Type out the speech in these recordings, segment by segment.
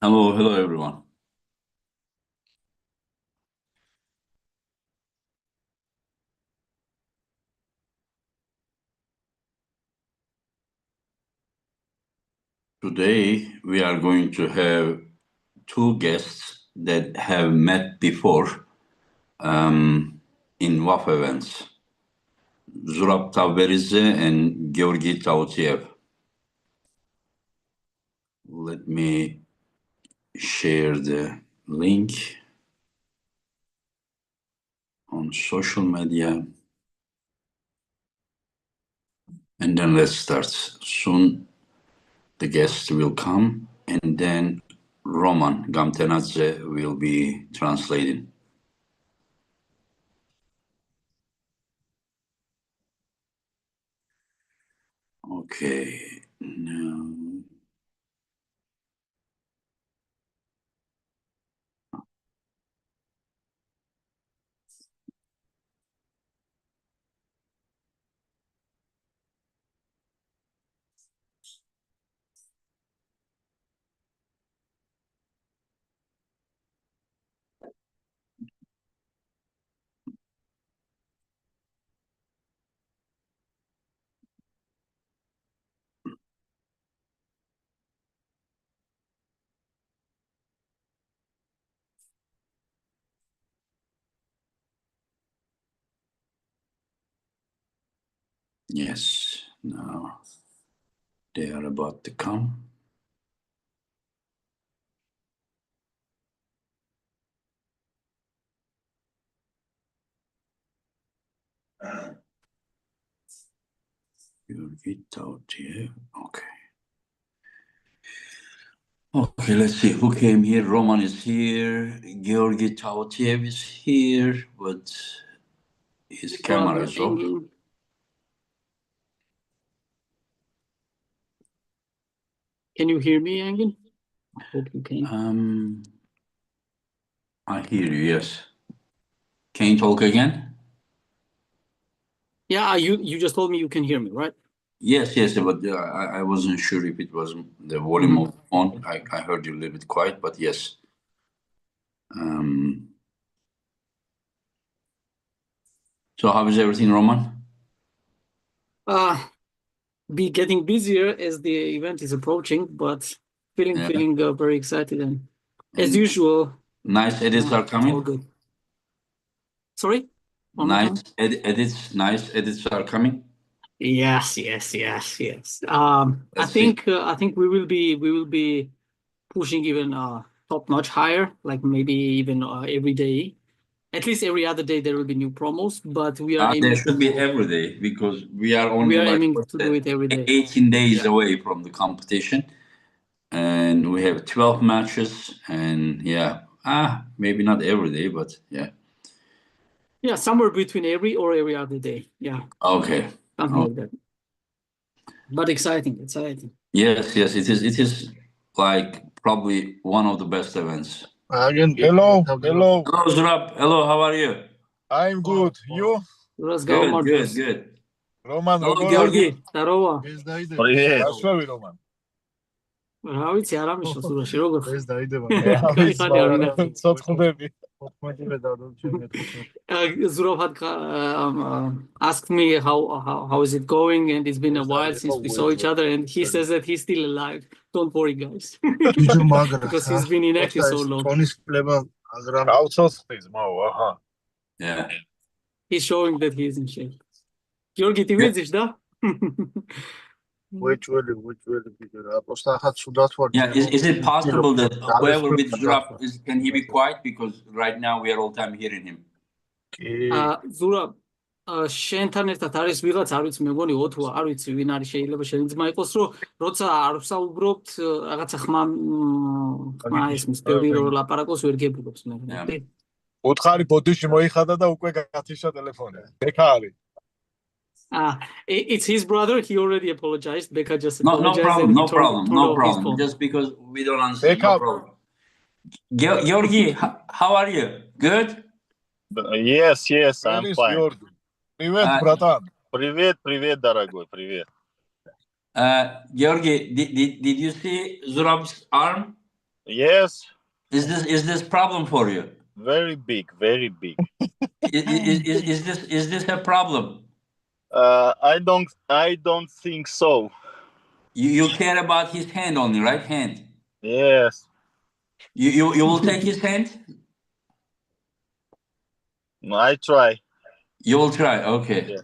Hello, everyone. Today, we are going to have two guests that have met before in WAF events. Zurab Tavberidze and Georgii Tautiev. Let me share the link on social media. And then let's start. Soon the guests will come, and then Roman Gamtenadze will be translating. Okay, now. Yes, now they are about to come. Tautiev. Okay. Okay, let's see who came here. Roman is here. Georgii Tautiev is here, but his camera is off. Can you hear me, Engin? I hope you can. I hear you, yes. Can you talk again? Yeah, you just told me you can hear me, right? Yes, but I wasn't sure if it was the volume of the phone. I heard you a little bit quiet, but yes. So how is everything, Roman? Be getting busier as the event is approaching, but feeling very excited and as usual. Nice edits are coming. All good. Sorry? Nice edits are coming. Yes. I think we will be pushing even top notch higher, like maybe even every day. At least every other day there will be new promos, but we are aiming there should be every day because we are only aiming to do it every day. 18 days away from the competition, and we have 12 matches, and maybe not every day, but yeah, somewhere between every other day. Yeah. Okay. Something like that. But exciting. Yes, it is like probably one of the best events. Hello. Hello, Zurab. Hello, how are you? I'm good. You? Good. Roman, Georgii, здорово. Привет. Здравствуй, Roman. რა ვიცი, არ ამიშო სურაში, როგორ ხარ? ეს დაიდება. ცოცხლები. Zurab had asked me how is it going, and it's been a while since we saw each other, and he says that he's still alive. Don't worry, guys. Because he's been inactive so long. Yeah. He's showing that he is in shape. Georgii, ты видишь, да? Which will is it possible that whoever with Zurab can he be quiet, because right now we are all time hearing him? Zurab, შენთან ერთად არის ვიღაც, არ ვიცი, მე მგონი ოთუა, არ ვიცი ვინ არის, შეიძლება შენი ძმა იყოს, რომ როცა არ ვსაუბრობთ რაღაცა ხმა ესმის ბევრი რომ ლაპარაკობს ვერ გებულობს მე. უთხარი ბოდიში მოიხადა და უკვე გათიშა ტელეფონი. ბექა არის. It's his brother. He already apologized. Becca just apologized. No problem. Just because we don't understand. No problem. Georgii, how are you? Good? Yes, I'm fine. Привет, братан. Привет, дорогой, привет. Georgi, did you see Zurab's arm? Yes, Is this problem for you? very big, very big. Is this a problem? I don't think so. You care about his hand only, right? Hand. Yes, You will take his hand? I try. You will try, okay. Yeah.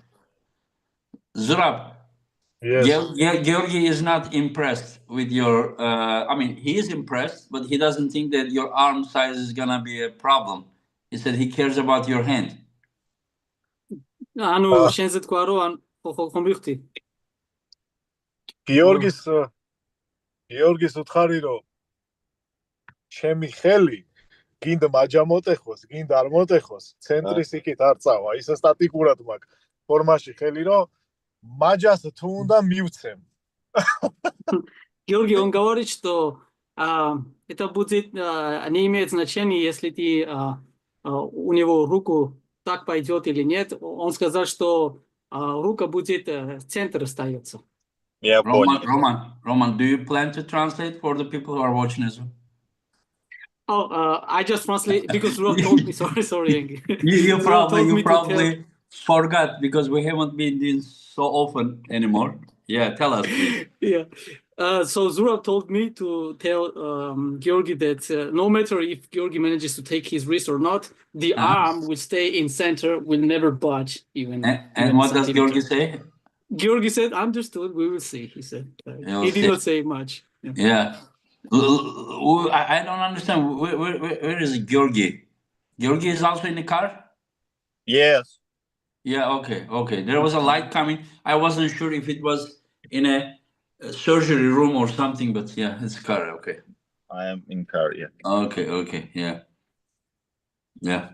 Zurab, Yes. Georgi is not impressed with your, I mean, he is impressed, but he doesn't think that your arm size is gonna be a problem. He said he cares about your hand. ანუ შენზე თქვა რომ ან ხომ მივხვდი გიორგის უთხარი რომ ჩემი ხელი გინდა მაჯა მოტეხოს, გინდა არ მოტეხოს, ცენტრის იქით არ წავა. ისე სტატიკურად მაქვს ფორმაში ხელი რომ მაჯას თუ უნდა მივცემ. Георгий, он говорит, что это будет не имеет значения, если ты у него руку так пойдет или нет. Он сказал, что рука будет в центре остается. Я понял. Roman, do you plan to translate for the people who are watching as well? Oh, I just translate because Rob told me. Sorry, Engi. You probably forgot because we haven't been doing so often anymore. Yeah, tell us, please. Yeah. So Zurab told me to tell Georgi that no matter if Georgi manages to take his wrist or not, the arm will stay in center, will never budge even. And what does Georgi say? Georgi said, "Understood. We will see." He said. He did not say much. Yeah. I don't understand. Where is Georgi? Georgi is also in the car? Yes. Yeah, okay. There was a light coming. I wasn't sure if it was in a surgery room or something, but yeah, it's car, okay. I am in car, yeah. Okay, yeah. Yeah.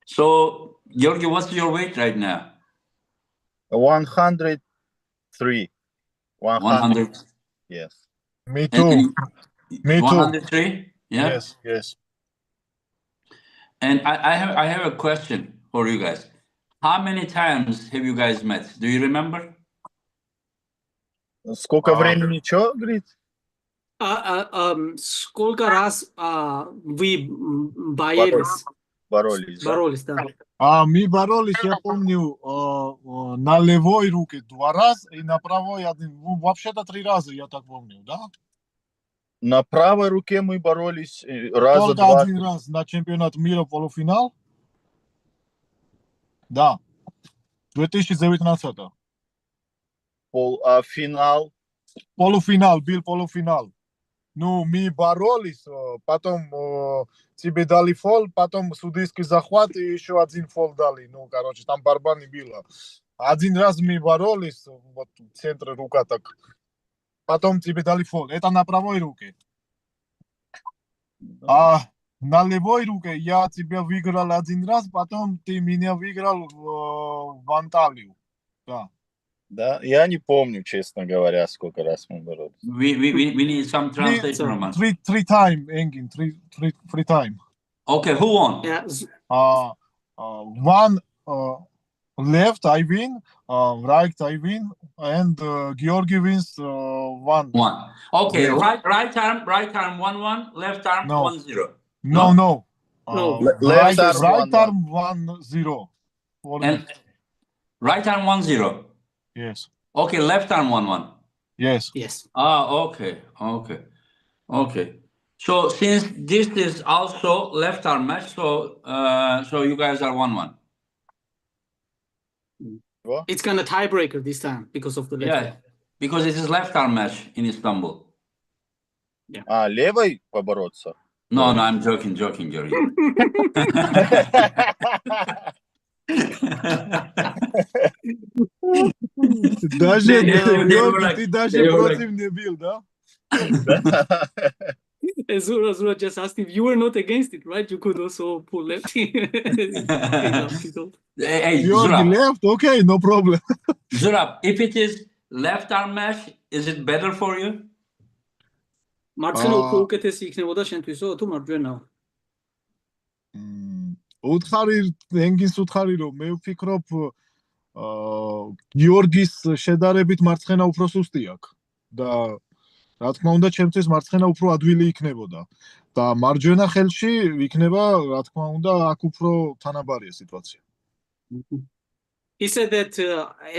So, Georgi, what's your weight right now? 103. 100. Yes. Me too. Me too. 103? Yeah. Yes. And I have a question for you guys. How many times have you guys met? Do you remember? Сколько времени, что, говорит? Сколько раз вы боролись? Боролись, да. Мы боролись, я помню, на левой руке 2 раза и на правой 1. Ну, вообще-то 3 раза, я так помню, да? На правой руке мы боролись раза Только 2. 1 раз на чемпионат мира полуфинал. Да. 2019. А финал? Полуфинал, был полуфинал. Ну, мы боролись, потом тебе дали фол, потом судейский захват и еще 1 фол дали. Ну, короче, там борьба не было. 1 раз мы боролись, вот в центре рука так. Потом тебе дали фол. Это на правой руке. А на левой руке я тебя выиграл 1 раз, потом ты меня выиграл в Анталию. Да. Да, я не помню, честно говоря, сколько раз мы боролись. We need some translation, Roman. 3 time, Engin. 3 time. Okay, who won? Yeah. 1 left I win, right I win, and Georgi wins 1. 1. Okay, Left. right arm 1-1, left arm No. 1-0. No. No. Right Left arm arm 1-0. And right arm 1-0. Yes. Okay, left arm 1-1. Yes. Okay. So since this is also left arm match, so you guys are 1-1. What? It's gonna tiebreaker this time because of the left. Yeah, because it is left arm match in Istanbul. А, левой побороться? No, I'm joking, Georgi. Даже Georgi, ты даже против не был, да? Zura just asked if you were not against it, right? You could also pull left. Hey, Georgi Zurab. left, okay, no problem. Zurab, if it is left arm match, is it better for you? მარცხენა უფრო უკეთესი იქნებოდა შენთვისო თუ მარჯვენაო? უთხარი ენგის უთხარი რომ მე ვფიქრობ გიორგის შედარებით მარცხენა უფრო სუსტი აქვს. და რა თქმა უნდა, ჩემთვის მარცხენა უფრო ადვილი იქნებოდა. და მარჯვენა ხელში იქნება, რა თქმა უნდა, აქ უფრო თანაბარია სიტუაცია. He said that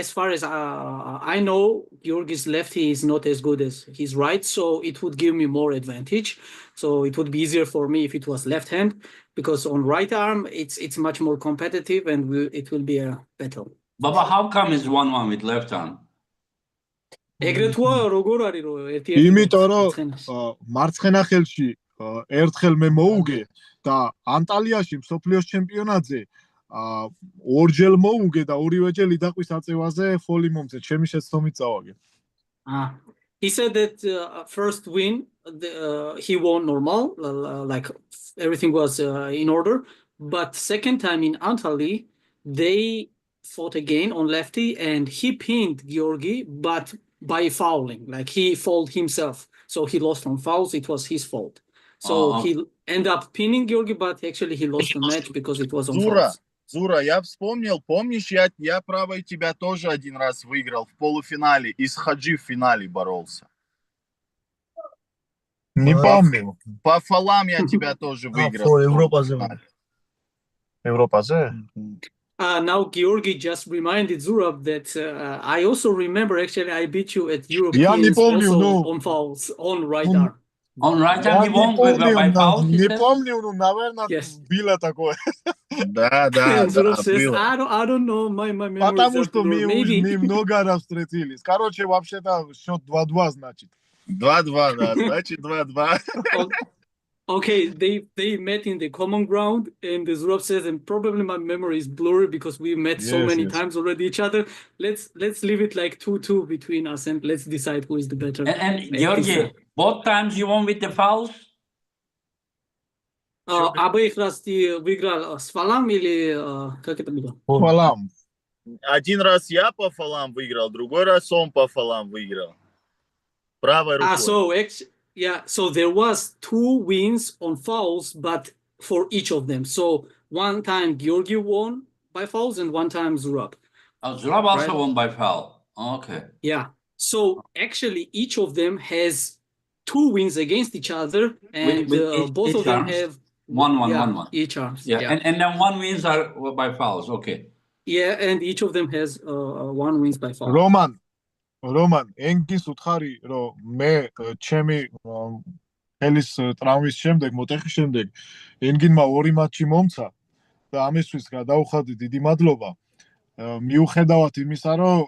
as far as I know, Georgi's lefty is not as good as his right, so it would give me more advantage. So it would be easier for me if it was left hand, because on right arm, it's much more competitive and it will be a battle. Baba, how come it's 1-1 with left arm? ეგრეთვაა როგორ არის რომ ერთი იმიტომ რომ მარცხენა ხელში ერთხელ მე მოუგე და ანტალიაში მსოფლიოს ჩემპიონატზე ორჯერ მოუგე და ორივეჯერ ლიდაყვის აწევაზე ფოლი მომწე, ჩემი შეცდომით წავაგე. He said that first win he won normal, like everything was in order, but second time in Antalya they fought again on lefty and he pinned Georgi, but by fouling, like he fouled himself, so he lost on fouls. It was his fault, so he ended up pinning Georgi, but actually he lost the match because it was on fouls. Зура, я вспомнил, помнишь, я правой тебя тоже один раз выиграл в полуфинале, и с Хаджи в финале боролся. Не помню. По фолам я тебя тоже выиграл. Европазе? Now Georgi just reminded Zurab that I also remember actually I beat you at Europeans also on fouls on right arm. On right arm, he won by fouls. Не помню, ну, наверное, было такое. Да, Zurab says, I don't know, my memory Потому is что мы maybe. много раз встретились. Короче, вообще-то счет 2-2 значит. 2-2, да, значит 2-2. Okay, they met in the common ground, and the Zurab says, and probably my memory is blurry because we met so many times already each other. Let's leave it like 2-2 between us, and let's decide who is the better. And Georgi, both times you won with the fouls? Абайхрас ты выиграл с фолом или как это было? Фолам. Один раз я по фолам выиграл, другой раз он по фолам выиграл. Правой рукой. So there was 2 wins on fouls, but for each of them. So one time Georgi won by fouls and one time Zurab. Zurab also won by foul. Okay. Yeah. So actually each of them has 2 wins against each other, and both of them have 1-1. Each arm. Yeah. And then 1 wins are by fouls. Okay. Yeah, and each of them has 1 wins by foul. რომან, ენგის უთხარი, რომ მე ჩემი ხელის ტრავმის შემდეგ, მოტეხის შემდეგ, ენგინმა 2 მატჩი მომცა და ამისთვის გადაუხადი დიდი მადლობა. მიუხედავად იმისა, რომ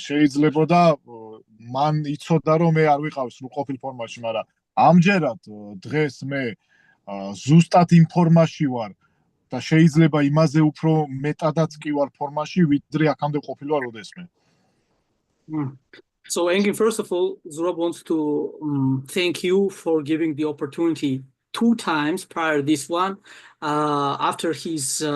შეიძლებოდა მან იცოდა, რომ მე არ ვიყავ სრულყოფილ ფორმაში, მაგრამ ამჯერად დღეს მე ზუსტად იმ ფორმაში ვარ და შეიძლება იმაზე უფრო მეტადაც კი ვარ ფორმაში, ვიდრე აქამდე ყოფილვარ როდესმე. So, Engin, first of all, Zurab wants to thank you for giving the opportunity 2 times prior to this one, after his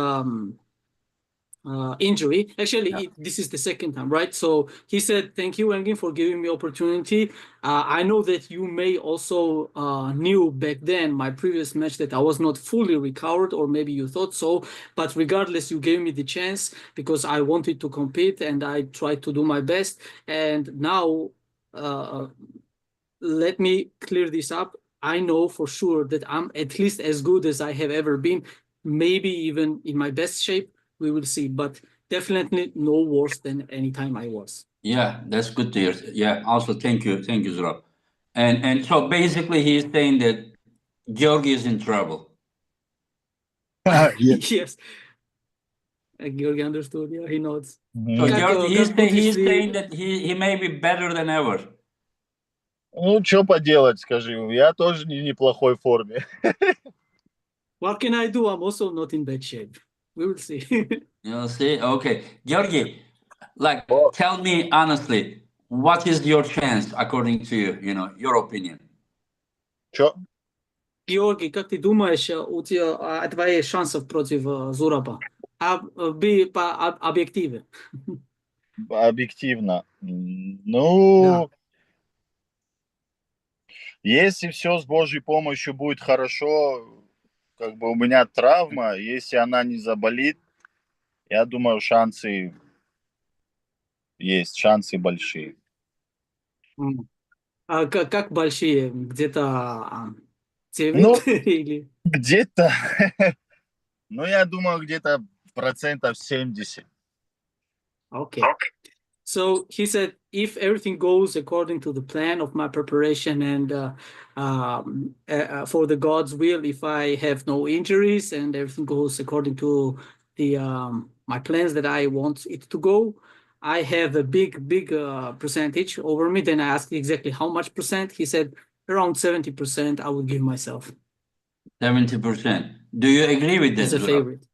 injury. Actually, this is the second time, right? So he said, thank you, Engin, for giving me opportunity. I know that you may also knew back then my previous match that I was not fully recovered, or maybe you thought so, but regardless, you gave me the chance because I wanted to compete and I tried to do my best. And now, let me clear this up. I know for sure that I'm at least as good as I have ever been, maybe even in my best shape. We will see, but definitely no worse than any time I was. Yeah, that's good to hear. Yeah, also thank you, Zurab. And so basically he's saying that Georgi is in trouble. Yes. Georgi understood, yeah, he knows. So Georgi, he's saying that he may be better than ever. Ну, что поделать, скажи, я тоже не в неплохой форме. What can I do? I'm also not in bad shape. We will see. You'll see? Okay. Georgi, like, tell me honestly, what is your chance according to you, your opinion? Что? Georgi, как ты думаешь, у тебя твои шансов против Зураба? Объективно. Объективно. Ну, если все с Божьей помощью будет хорошо, как бы у меня травма, если она не заболит, я думаю, шансы есть, шансы большие. Как большие? Где-то 9 Ну, или... где-то, ну, я думаю, где-то 70%. Okay. So he said, if everything goes according to the plan of my preparation and for the God's will, if I have no injuries and everything goes according to the my plans that I want it to go, I have a big percentage over me. Then I asked exactly how much percent. He said around 70% I would give myself 70%. Do you agree with that, as a Zura? favorite.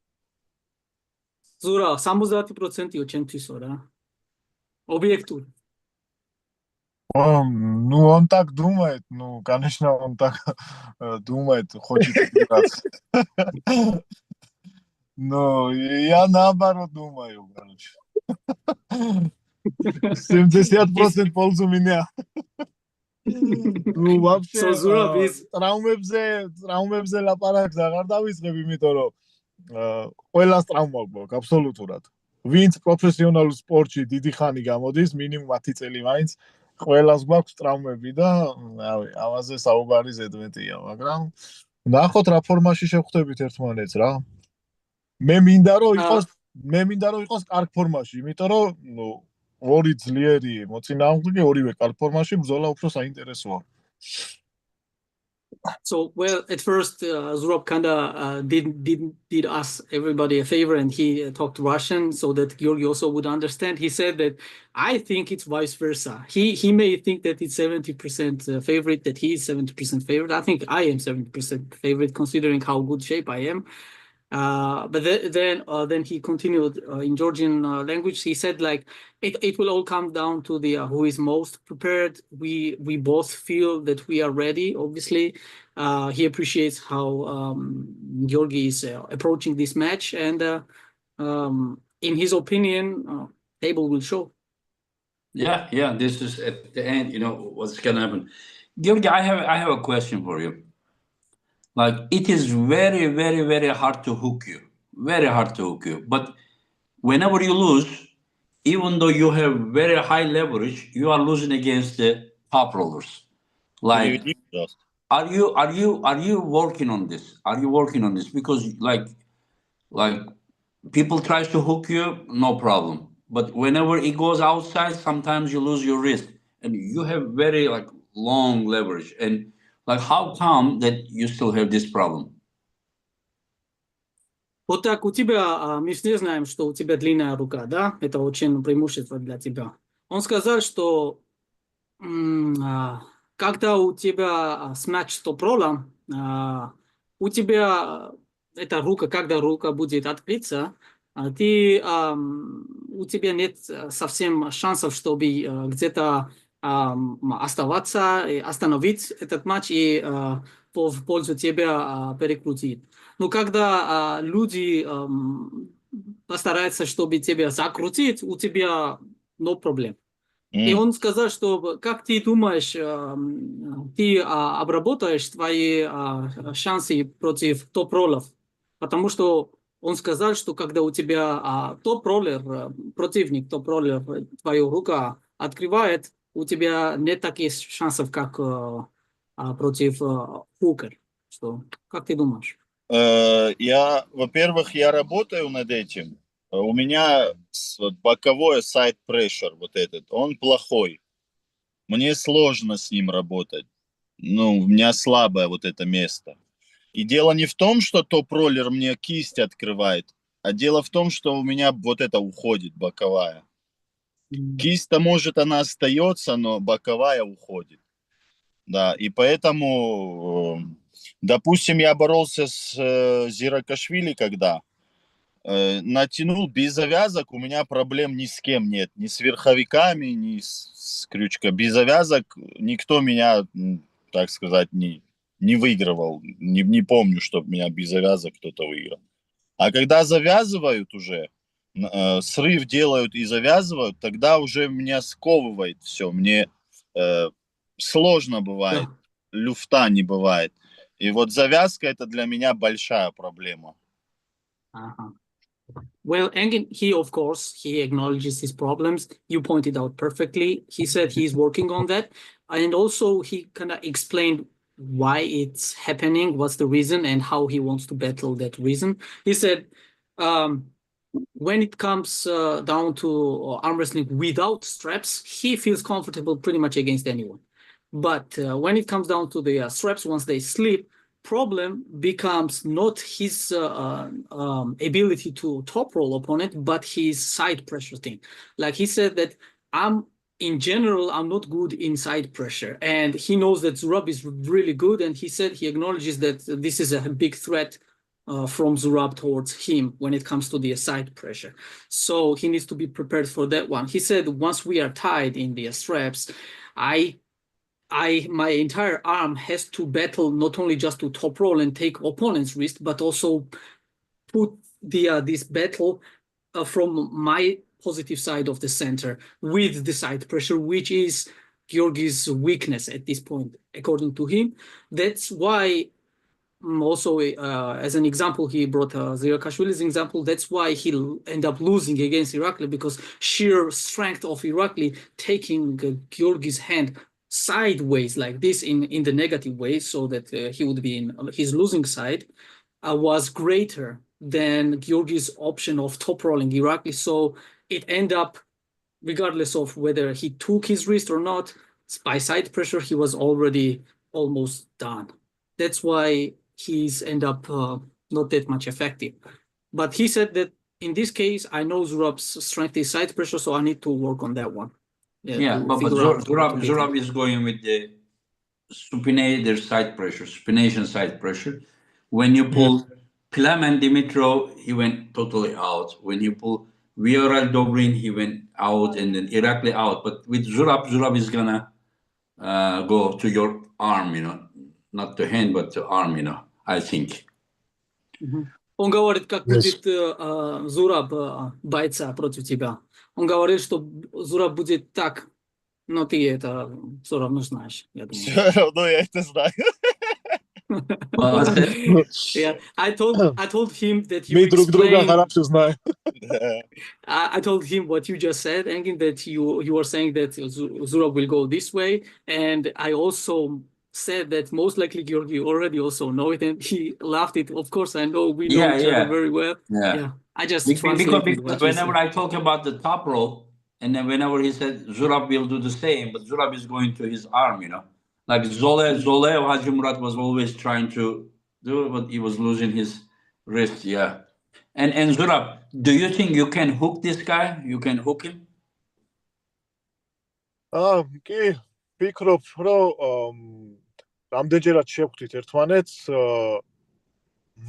Zura, 70%-ო ჩემთვისო რა. Объективно. Ну, он так думает, ну, конечно, он так думает, хочет играть. Но я наоборот думаю, короче. 70% в пользу меня. Ну, вообще, So Zurab is ტრავმებზე ლაპარაკს აღარ დავიწყებ, იმიტომ რომ ყველას ტრავმა გვაქვს, აბსოლუტურად. ვინც პროფესიონალურ სპორტში დიდი ხანი გამოდის, მინიმუმ 10 წელი მაინც, ყველას გვაქვს ტრავმები და რავი, ამაზე საუბარი ზედმეტია, მაგრამ ნახოთ რა ფორმაში შევხვდებით ერთმანეთს რა. მე მინდა რომ იყოს კარგ ფორმაში, იმიტომ რომ ნუ ორი ძლიერი მოწინააღმდეგე, ორივე კარგ ფორმაში ბრძოლა უფრო საინტერესოა. So, well, at first, Zurab kind of did us, everybody, a favor, and he talked Russian so that Georgi also would understand. He said that I think it's vice versa. He may think that it's 70% favorite, that he is 70% favorite. I think I am 70% favorite, considering how good shape I am. But then he continued in Georgian language. He said, like, it will all come down to the who is most prepared. We both feel that we are ready. Obviously, he appreciates how Georgi is approaching this match, and in his opinion, table will show. Yeah. This is at the end. You know what's gonna happen. Georgi, I have a question for you. Like, it is very, very, very hard to hook you. Very hard to hook you. But whenever you lose, even though you have very high leverage, you are losing against the top rollers. Like, Переведи, пожалуйста. are you working on this? Are you working on this? Because like people try to hook you, no problem. But whenever it goes outside, sometimes you lose your wrist, and you have very like long leverage. And like, how come that you still have this problem? Вот так, у тебя, мы все знаем, что у тебя длинная рука, да? Это очень преимущество для тебя. Он сказал, что когда у тебя смяч с топролом, у тебя эта рука, когда рука будет открыться, у тебя нет совсем шансов, чтобы где-то оставаться, остановить этот матч и в пользу тебя перекрутить. Но когда люди постараются, чтобы тебя закрутить, у тебя no проблем. И он сказал, что как ты думаешь, ты обработаешь твои шансы против топ-роллов? Потому что он сказал, что когда у тебя топ-роллер, противник топ-роллер, твою руку открывает, у тебя нет таких шансов, как против хукер. Что? Как ты думаешь? Во-первых, я работаю над этим. У меня боковой сайд pressure, вот этот, он плохой. Мне сложно с ним работать. Ну, у меня слабое вот это место. И дело не в том, что топ-роллер мне кисть открывает, а дело в том, что у меня вот это уходит, боковая. Кисть-то, может, она остается, но боковая уходит. Да, и поэтому, допустим, я боролся с Зиракашвили, когда натянул без завязок, у меня проблем ни с кем нет. Ни с верховиками, ни с крючка. Без завязок никто меня, так сказать, не выигрывал. Не помню, чтобы меня без завязок кто-то выиграл. А когда завязывают уже, срыв делают и завязывают, тогда уже меня сковывает все. Мне сложно бывает. Да. Люфта не бывает. И вот завязка — это для меня большая проблема. Ага. Well, Engin, of course, he acknowledges his problems. You pointed out perfectly. He said he's working on that. And also he kind of explained why it's happening, what's the reason, and how he wants to battle that reason. He said, when it comes down to arm wrestling without straps, he feels comfortable pretty much against anyone. But when it comes down to the straps, once they slip, problem becomes not his ability to top roll opponent, but his side pressure thing. Like he said that in general, I'm not good in side pressure. And he knows that Zurab is really good. And he said he acknowledges that this is a big threat from Zurab towards him when it comes to the side pressure. So he needs to be prepared for that one. He said once we are tied in the straps, my entire arm has to battle not only just to top roll and take opponent's wrist, but also put this battle from my positive side of the center with the side pressure, which is Georgi's weakness at this point, according to him. That's why also, as an example, he brought Zirakashvili's example. That's why he'll end up losing against Irakli, because sheer strength of Irakli taking Georgi's hand sideways like this in the negative way, so that he would be in his losing side, was greater than Georgi's option of top rolling Irakli. So it ended up, regardless of whether he took his wrist or not, by side pressure, he was already almost done. That's why he's end up not that much effective. But he said that in this case, I know Zurab's strength is side pressure, so I need to work on that one. Yeah, but Zurab is going with the supinator side pressure, supination side pressure. When you pull Pilam and Dimitrov, he went totally out. When you pull Vioral Dobrin, he went out, and then Irakli out. But with Zurab is gonna go to your arm, not to hand, but to arm, I think. Он говорит, как будет Zurab бойца против тебя. Он говорит, что Zurab будет так, но ты это все равно знаешь, я думаю. Все равно я это знаю. Yeah, I told him that you explained. I told him what you just said, Engin, that you were saying that Zurab will go this way, and I also said that most likely Georgi already also know it, and he laughed it. Of course, I know we know each other very well. Yeah, I just because whenever I talk about the top roll, and then whenever he said Zurab will do the same, but Zurab is going to his arm, like Zole or Haji Murat was always trying to do it, but he was losing his wrist. Yeah, and Zurab, do you think you can hook this guy? You can hook him? კი, ვფიქრობ, რომ რამდენჯერაც შევხვდით ერთმანეთს,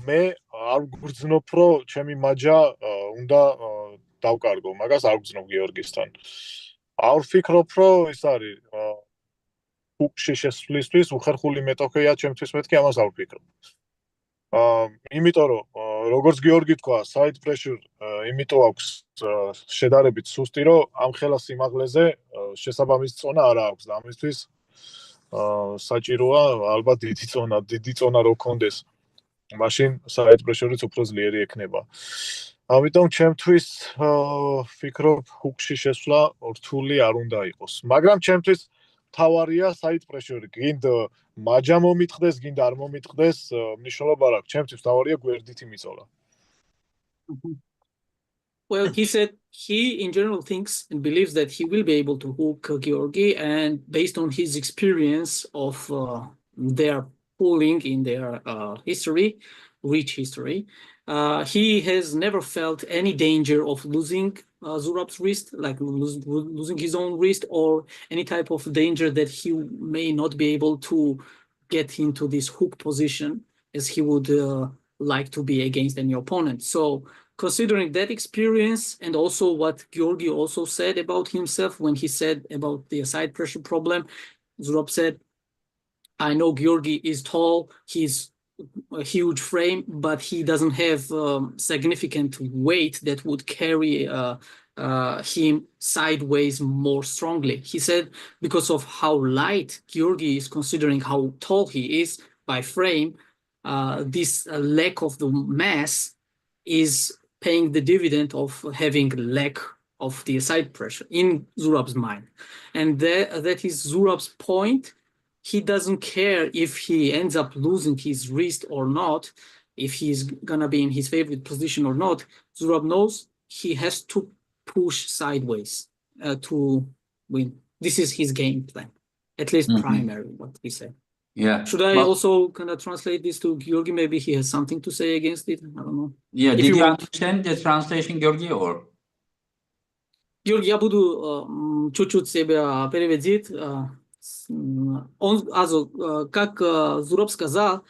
მე არ გვგრძნობ, რომ ჩემი მაჯა უნდა დავკარგო, მაგას არ გვგრძნობ გიორგისთან. არ ვფიქრობ, რომ ის არის ჰუკში შესვლისთვის უხერხული მეტოქეა ჩემთვის, მეთქი ამას არ ვფიქრობ. იმიტომ რომ როგორც გიორგი თქვა, side pressure იმიტომ აქვს შედარებით სუსტი, რომ ამ ხელა სიმაღლეზე შესაბამის წონა არ აქვს და ამისთვის საჭიროა ალბათ დიდი წონა რო გქონდეს. მაშინ side pressure-იც უფრო ძლიერი ექნება. ამიტომ ჩემთვის ვფიქრობ, ჰუკში შესვლა რთული არ უნდა იყოს. მაგრამ ჩემთვის თავარია side pressure. გინდა მაჯა მომიტყდეს, გინდა არ მომიტყდეს, მნიშვნელობა არ აქვს. ჩემთვის თავარია გვერდითი მიწოლა. Well, he said he in general thinks and believes that he will be able to hook Georgi, and based on his experience of their pulling in their history, rich history, he has never felt any danger of losing Zurab's wrist, like losing his own wrist, or any type of danger that he may not be able to get into this hook position as he would like to be against any opponent. So considering that experience, and also what Georgi also said about himself when he said about the side pressure problem, Zurab said, I know Georgi is tall, he's a huge frame, but he doesn't have significant weight that would carry him sideways more strongly. He said because of how light Georgi is, considering how tall he is by frame, this lack of the mass is paying the dividend of having lack of the side pressure in Zurab's mind. And that is Zurab's point. He doesn't care if he ends up losing his wrist or not, if he's gonna be in his favorite position or not. Zurab knows he has to push sideways to win. This is his game plan, at least primary, what we say. Yeah. Should I also kind of translate this to Georgi? Maybe he has something to say against it. I don't know. Yeah. If Did you want. understand the translation, Georgi, or? Георгий, я буду чуть-чуть себя переводить. Он, also, как Зураб сказал,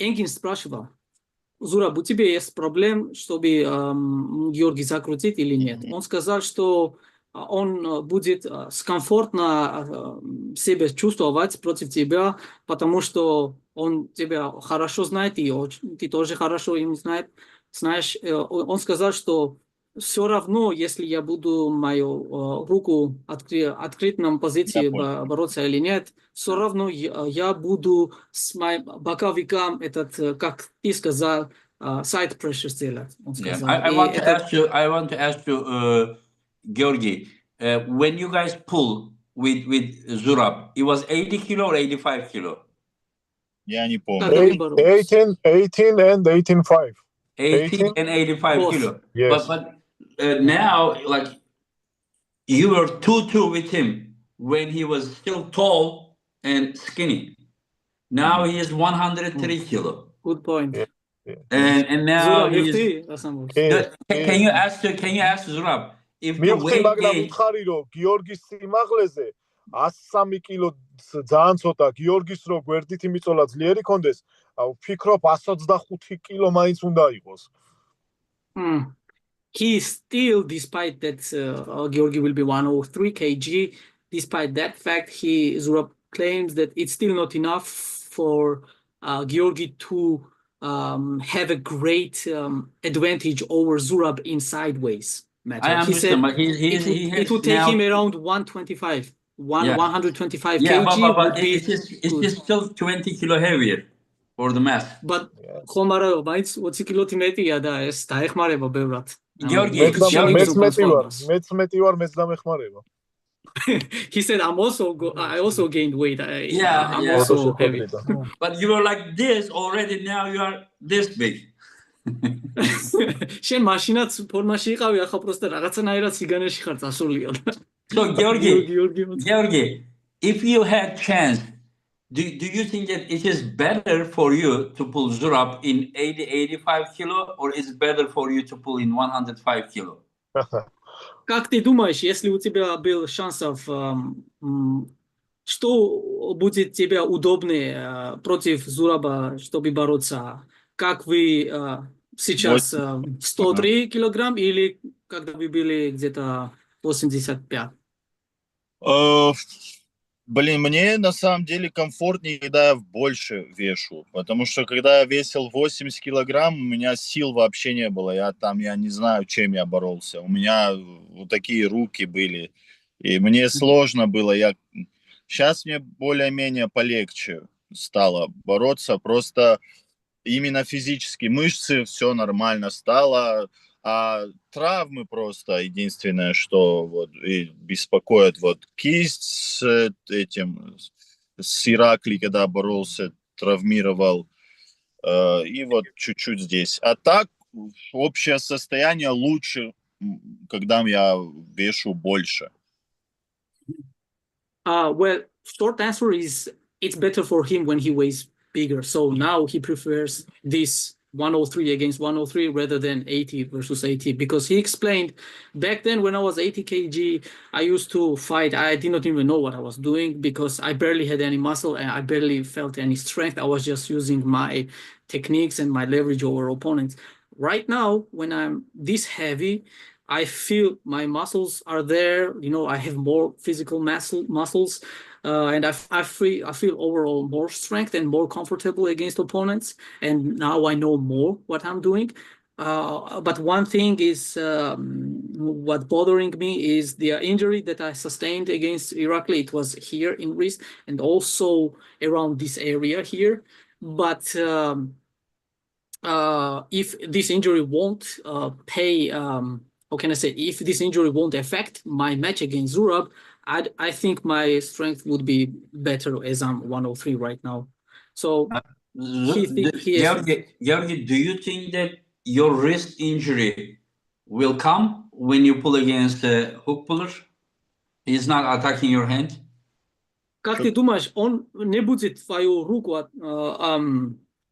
Энгин спрашивал, Зураб, у тебя есть проблем, чтобы Георгий закрутить или нет? Он сказал, что он будет скомфортно себя чувствовать против тебя, потому что он тебя хорошо знает, и ты тоже хорошо им знаешь. Он сказал, что все равно, если я буду мою руку открыть на позиции бороться или нет, все равно я буду с моим боковиком этот, как ты сказал, side pressure сделать. Yeah. I want to ask you, Georgi, when you guys pull with Zurab, it was 80 kilo or 85 kilo? Я не помню. 18 and 18.5. 18 and 85 Both. kilo. Yes. But now, like, you were 2-2 with him when he was still tall and skinny. Now he is 103 kilo. Good point. Yeah. And now Zurab, can you ask Zurab if the მივხვდი, weight მაგრამ gain? უთხარი რომ გიორგის სიმაღლეზე 103 კილო ძალიან ცოტა, გიორგის რო გვერდით იმიწოლა ძლიერი კონდეს, ვფიქრობ 125 კილო მაინც უნდა იყოს. He still, despite that Georgi will be 103 kg, despite that fact, Zurab claims that it's still not enough for Georgi to have a great advantage over Zurab in sideways matter. I understand, but it would take him around 125. 125 kg but would be it's just still 20 kilo heavier for the mass. But ხომარა მაინც 20 კილოთი მეტია და ეს დაეხმარება ბევრად. Georgi, მეც მეტი ვარ, მეც დამეხმარება. He said, I also gained weight. I'm yeah. also heavy. But you were like this already, now you are this big. შენ მაშინაც ფორმაში იყავი, ახლა პროსტა რაღაცანაირად სიგანეში ხარ წასულიყო. So Georgi, if you had chance, do you think that it is better for you to pull Zurab in 80-85 kilo, or is it better for you to pull in 105 kilo? Как ты думаешь, если у тебя был шансов, что будет тебе удобнее против Зураба, чтобы бороться? Как вы сейчас 103 килограмм или когда вы были где-то 85? Блин, мне на самом деле комфортнее, когда я больше вешу, потому что когда я весил 80 килограмм, у меня сил вообще не было, я не знаю, чем я боролся, у меня вот такие руки были, и мне сложно было, сейчас мне более-менее полегче стало бороться, просто именно физически мышцы, все нормально стало, а травмы просто единственное, что вот и беспокоит, вот кисть с Ираклией, когда боролся, травмировал, и вот чуть-чуть здесь. А так общее состояние лучше, когда я вешу больше. Well, short answer is it's better for him when he weighs bigger. So now he prefers this 103 against 103 rather than 80 versus 80, because he explained back then when I was 80 kg, I used to fight. I did not even know what I was doing because I barely had any muscle and I barely felt any strength. I was just using my techniques and my leverage over opponents. Right now, when I'm this heavy, I feel my muscles are there. You know, I have more physical muscles. And I feel overall more strength and more comfortable against opponents. And now I know more what I'm doing. But one thing is what bothering me is the injury that I sustained against Irakli. It was here in wrist and also around this area here. But if this injury won't pay, how can I say, if this injury won't affect my match against Zurab, I think my strength would be better as I'm 103 right now. So Georgii, do you think that your wrist injury will come when you pull against the hook puller? He's not attacking your hand? Как ты думаешь, он не будет твою руку,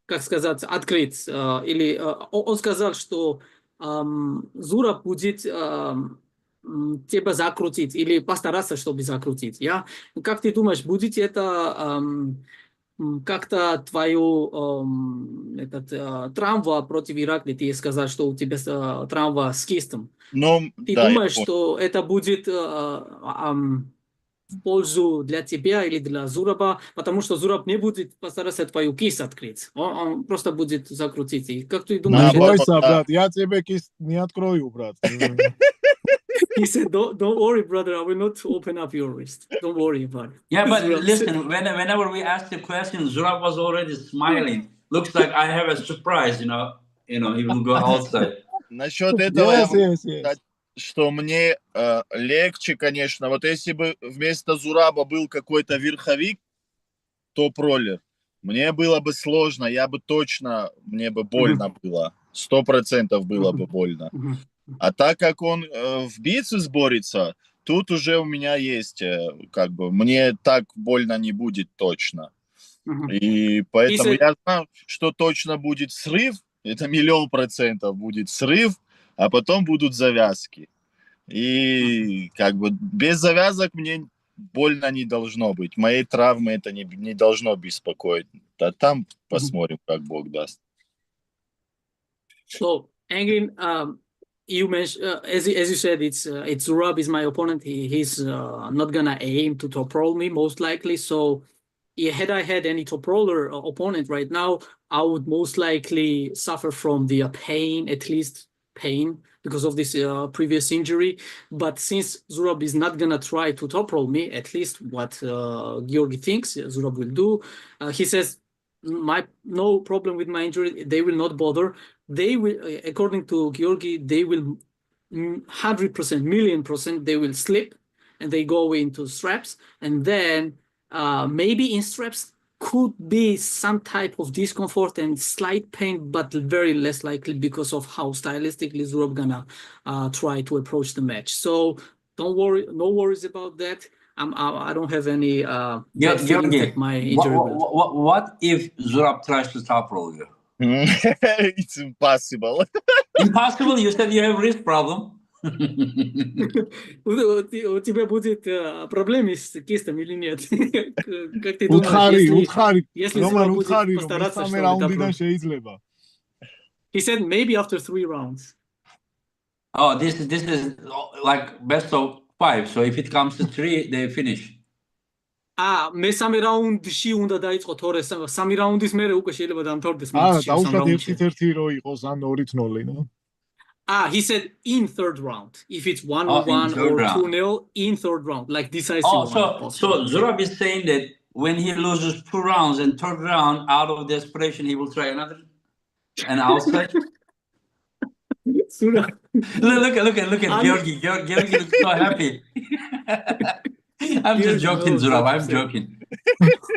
как сказать, открыть? Или он сказал, что Зура будет тебя закрутить или постараться, чтобы закрутить. Я? Как ты думаешь, будет это как-то твою травма против Иракли? Ты сказал, что у тебя травма с кистом. Ты думаешь, что это будет в пользу для тебя или для Зураба, потому что Зураб не будет постараться твою кисть открыть. Он просто будет закрутить. И как ты думаешь? Не бойся, брат, я тебе кисть не открою, брат. He said, don't worry, brother, I will not open up your wrist. Don't worry about it. Yeah, but listen, whenever we asked the question, Zurab was already smiling. Looks like I have a surprise, he will go outside. Насчет этого я могу сказать, что мне легче, конечно. Вот если бы вместо Зураба был какой-то верховик, топ-роллер, мне было бы сложно, мне бы больно было. 100% было бы больно. А так как он в бицепс борется, тут уже у меня есть, мне так больно не будет точно. И поэтому я знаю, что точно будет срыв, это 1000000% будет срыв, а потом будут завязки. И без завязок мне больно не должно быть. Моей травмы это не должно беспокоить. А там посмотрим, как Бог даст. So, Engin, you mentioned, as you said, it's Zurab is my opponent. He's not gonna aim to top roll me most likely. So, had I had any top roller opponent right now, I would most likely suffer from the pain, at least pain, because of this previous injury. But since Zurab is not gonna try to top roll me, at least what Georgi thinks Zurab will do, he says, no problem with my injury. They will not bother. They will, according to Georgi, they will 100%, 1,000,000%, they will slip and they go into straps. And then maybe in straps could be some type of discomfort and slight pain, but very less likely because of how stylistically Zurab gonna try to approach the match. So don't worry, no worries about that. I don't have any feelings that my injury will. What if Zurab tries to top roll you? It's impossible. Impossible? You said you have wrist problem. У тебя будет проблемы с кистом или нет? Как ты думаешь, если Зураб будет постараться, что He said maybe after 3 rounds. Oh, this is like best of 5. So if it comes to 3, they finish. მესამე რაუნდში უნდა დაიწყო თორე სამი რაუნდის მერე უკვე შეიძლება დამთავრდეს მატჩი. დაუშვათ 1-1 რო იყოს ან 2-0, no? He said in third round. If it's 1-1 or 2-0 in third round, like decisive. So Zurab is saying that when he loses 2 rounds and third round, out of desperation, he will try another and outside. Look at Georgi. Georgi looks so happy. I'm just joking, Zurab. I'm joking.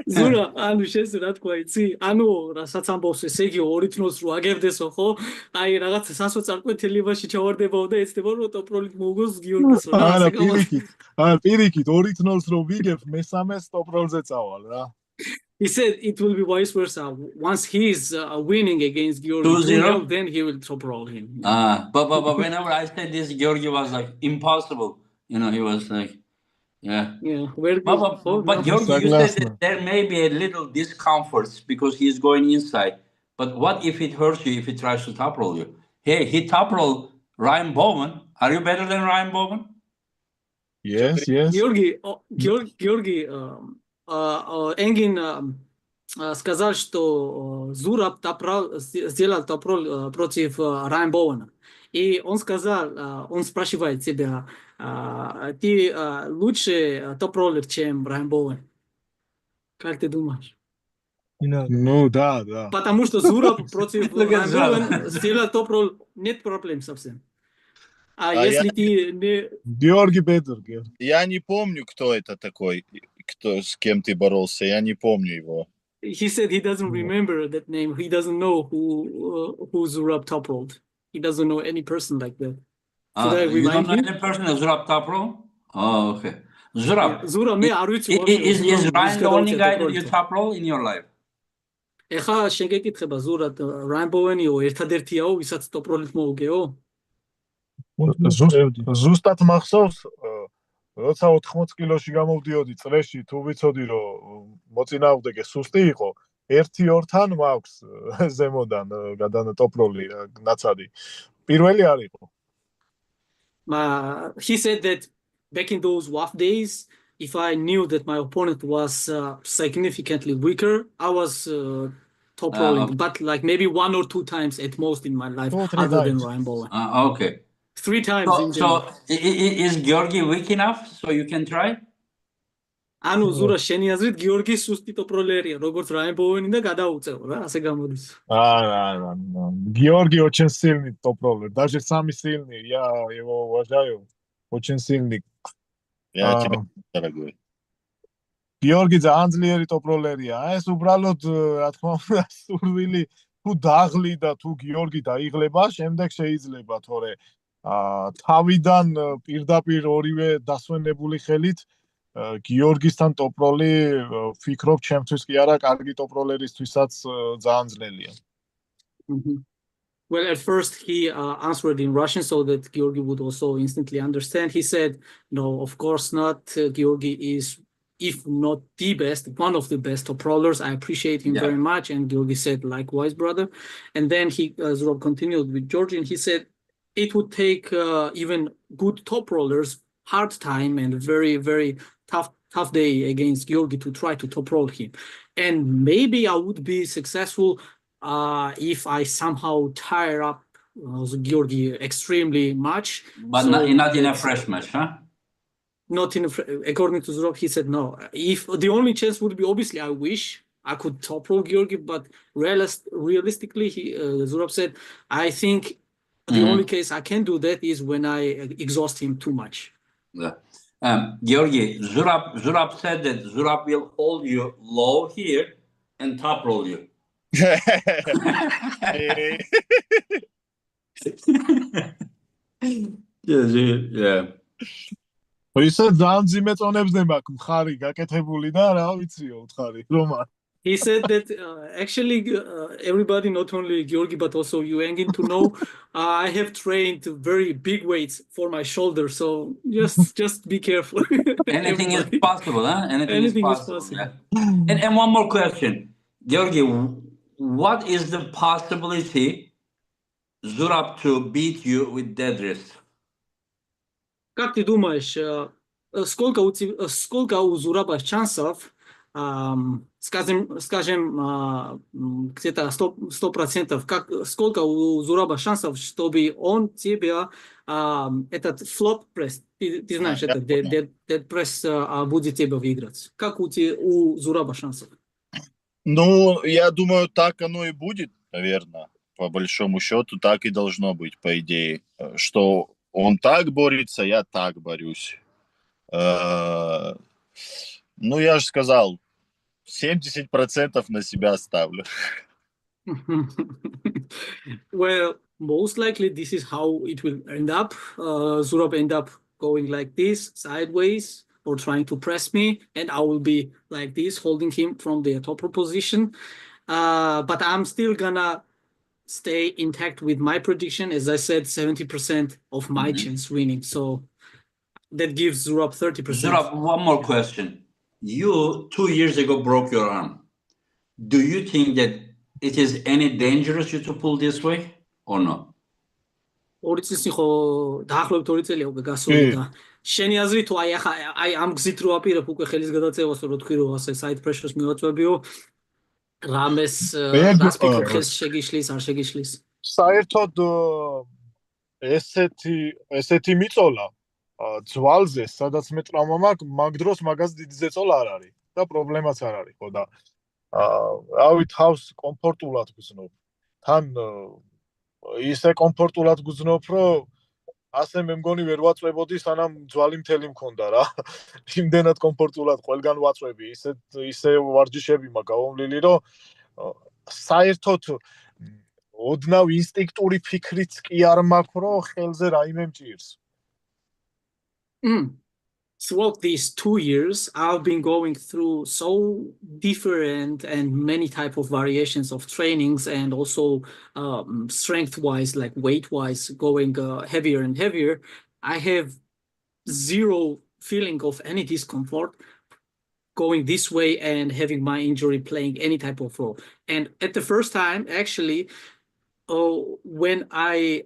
Zura, ანუ შენს რა თქვა იცი? ანუ რასაც ამბობს ესე იგი 2-0-ს რო აგებდესო, ხო? აი რაღაც სასოწარკვეთილებაში ჩავარდებაო და ეცდება რომ ტოპროლით მოუგოს გიორგის რა. პირიქით 2-0-ს რო ვიგებ, მესამეს ტოპროლზე წავალ რა. He said it will be vice versa. Once he's winning against Georgi, then he will top roll him. But whenever I said this, Georgi was like impossible. He was like, yeah. But Georgi, you said that there may be a little discomfort because he's going inside. But what if it hurts you if he tries to top roll you? Hey, he top roll Ryan Bowen. Are you better than Ryan Bowen? Yes. Georgi, Engin сказал, что Zurab сделал топ-ролл против Райан Боуэна. И он сказал, он спрашивает тебя, ты лучше топ-роллер, чем Райан Боуэн? Как ты думаешь? Ну, да. Потому что Zurab против Look at Zurab. Рамбоуэн сделал топ-ролл, нет проблем совсем. А А если ты не... Георгий Бедер. Я не помню, кто это такой, с кем ты боролся. Я не помню его. He said he doesn't remember that name. He doesn't know who Zurab top-rolled. He doesn't know any person like that. Should I You don't remind know him? any person as Zurab top row? Oh, okay. Zurab, Zurab მე არ ვიცი is Ryan the only guy that you top roll in your life? ეხა შენ გეკითხება Zurab Рамბოუენიო ერთადერთიაო ვისაც ტოპ-როლით მოუგეო? ზუსტად მახსოვს, როცა 80 კილოში გამოვდიოდი წრეში, თუ ვიცოდი რომ მოწინააღმდეგე სუსტი იყო, 1-2-თან მაქვს ზემოდან გადანა ტოპ-როლი ნაცადი. პირველი არ იყო. He said that back in those WAF days, if I knew that my opponent was significantly weaker, I was top rolling, but like maybe 1 or 2 times at most in my life, other than Ryan Bowen. Okay. 3 times in general. So is Georgi weak enough so you can try? ანუ ზურა შენი აზრით გიორგი სუსტი ტოპ-როლერია, როგორც Ryan Bowen და გადაუწევ რა, ასე გამოდის. არა. Георгий очень сильный топ-роллер. Даже самый сильный. Я его уважаю. Очень сильный. Я тебя дорогой. გიორგი ძალიან ძლიერი ტოპ-როლერია. ეს უბრალოდ, რა თქმა უნდა, სურვილი თუ დაღლიდა, თუ გიორგი დაიღლება, შემდეგ შეიძლება, თორე თავიდან პირდაპირ ორივე დასვენებული ხელით გიორგისთან ტოპ-როლი ვფიქრობ, ჩემთვის კი არა, კარგი ტოპ-როლერისთვისაც ძალიან ძლელია. Well, at first he answered in Russian so that Georgi would also instantly understand. He said, no, of course not. Georgi is, if not the best, one of the best top rollers. I appreciate him very much. And Georgi said, likewise, brother. And then Zurab continued with Georgi, and he said, it would take even good top rollers hard time and very, very tough day against Georgi to try to top roll him. And maybe I would be successful if I somehow tire up Georgi extremely much. But not in a fresh match, huh? Not in according to Zurab, he said no. If the only chance would be, obviously, I wish I could top roll Georgi, but realistically, Zurab said, I think the only case I can do that is when I exhaust him too much. Yeah. Georgi, Zurab said that Zurab will hold you low here and top roll you. Yeah. ისე ძალიან ძიმე წონებზე მაქვს მხარი გაკეთებული და რა ვიციო უთხარი რომა. He said that actually everybody, not only Georgi but also you, Engin, to know I have trained very big weights for my shoulder, so just be careful. Anything is possible, huh? Anything is possible. Yeah. And one more question, Georgi, what is the possibility Zurab to beat you with dead wrist? Как ты думаешь, сколько у Зураба шансов, скажем, где-то 100%, сколько у Зураба шансов, чтобы он тебя, этот флоп пресс, ты знаешь, это dead пресс будет тебя выиграть. Как у Зураба шансов? Ну, я думаю, так оно и будет, наверное. По большому счету, так и должно быть, по идее. Что он так борется, я так борюсь. Ну, я же сказал, 70% на себя ставлю. Well, most likely this is how it will end up. Zurab end up going like this, sideways, or trying to press me, and I will be like this, holding him from the top position. But I'm still gonna stay intact with my prediction. As I said, 70% of my chance winning. So that gives Zurab 30%. Zurab, one more question. You 2 years ago broke your arm. Do you think that it is any dangerous you to pull this way or not? ორიცის ხო დაახლოებით 2 წელია უკვე გასული და შენი აზრი თუ აი ამ გზით რო აპირებ უკვე ხელის გადაწევას რო თქვი რომ ასე side pressure-ს მივაწვევიო რამეს რას ფიქრობ ხელს შეგიშლის არ შეგიშლის საერთოდ ესეთი მიწოლა ძვალზე სადაც მე ტრავმა მაქვს მაგ დროს მაგას დიდი ზეწოლა არ არის და პრობლემაც არ არის ხო და რავი თავს კომფორტულად გზნობ. თან ისე კომფორტულად გზნობ, რომ ასე მე მგონი ვერ ვაწვებოდი, სანამ ძვალი მთელი მქონდა რა. იმდენად კომფორტულად ყველგან ვაწვევი, ისე ვარჯიშები მაქვს გავომლილი, რომ საერთოდ ოდნავ ინსტინქტური ფიქრიც კი არ მაქვს, რომ ხელზე რაიმე მჭირს. Throughout these 2 years, I've been going through so different and many type of variations of trainings, and also strength-wise, like weight-wise, going heavier and heavier. I have zero feeling of any discomfort going this way and having my injury playing any type of role. And at the first time, actually, when I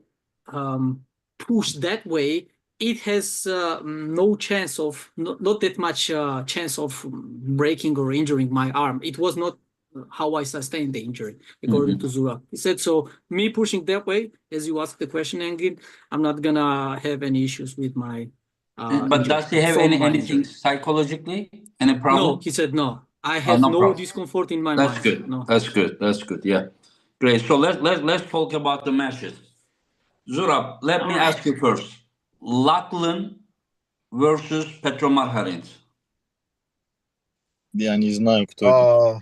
pushed that way, it has no chance of, not that much chance of breaking or injuring my arm. It was not how I sustained the injury, according to Zura. He said, so me pushing that way, as you asked the question, Engin, I'm not gonna have any issues with my But injury, does he have anything psychologically? Any problem? No, he said no. I have no discomfort in my mind. That's good. No. That's good. That's good. Yeah. Great. So let's talk about the matches. Zurab, let me ask you first. Lachlan versus Petro Marharins. Я не знаю, кто это.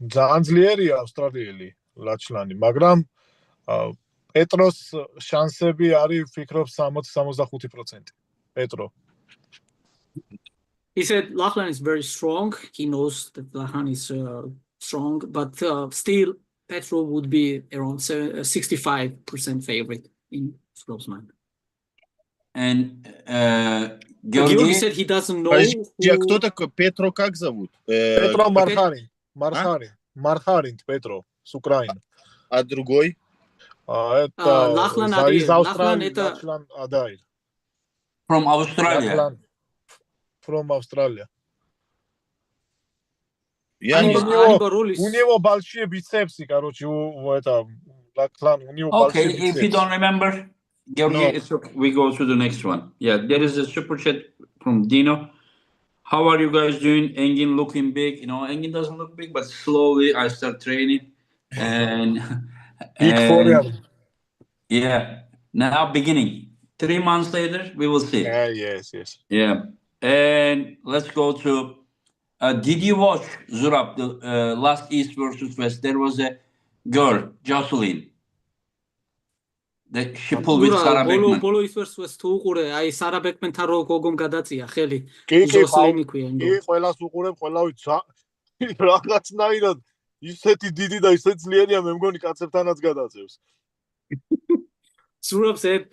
ძალიან ძლიერია ავსტრალიელი ლაჩლანი, მაგრამ პეტროს შანსები არის ვფიქრობ 60-65%. პეტრო. He said Lachlan is very strong. He knows that Lachlan is strong, but still Petro would be around 65% favorite in Zurab's mind. And Georgii said he doesn't know. Кто такой? Петро как зовут? Петро Мархарин. Мархарин Петро с Украины. А другой? Это Lachlan из Австралии. это Lachlan Adair. from Australia. From Australia. Я не знаю. У него большие бицепсы, короче, это Lachlan, у него большие Okay, бицепсы. if you don't remember, Georgii, No. it's okay. We go to the next one. Yeah, there is a super chat from Dino. How are you guys doing? Engin looking big. You know, Engin doesn't look big, but slowly I start training. And, Big for him. Yeah, now beginning. 3 months later, we will see. Yes. Yeah. And let's go to, did you watch Zurab, the last East versus West? There was a girl, Jocelyn. She pulled with Sarah Beckman. ბოლო ის ვერსს თუ უყურე, აი Sarah Beckman-თან რო გოგომ გადაწია ხელი. კი, Jocelyn-ი ქვია. კი, ყველას უყურებ, ყველავით რაღაცნაირად ისეთი დიდი და ისეთი ძლიერია, მე მგონი კაცებთანაც გადაწევს. Zurab said,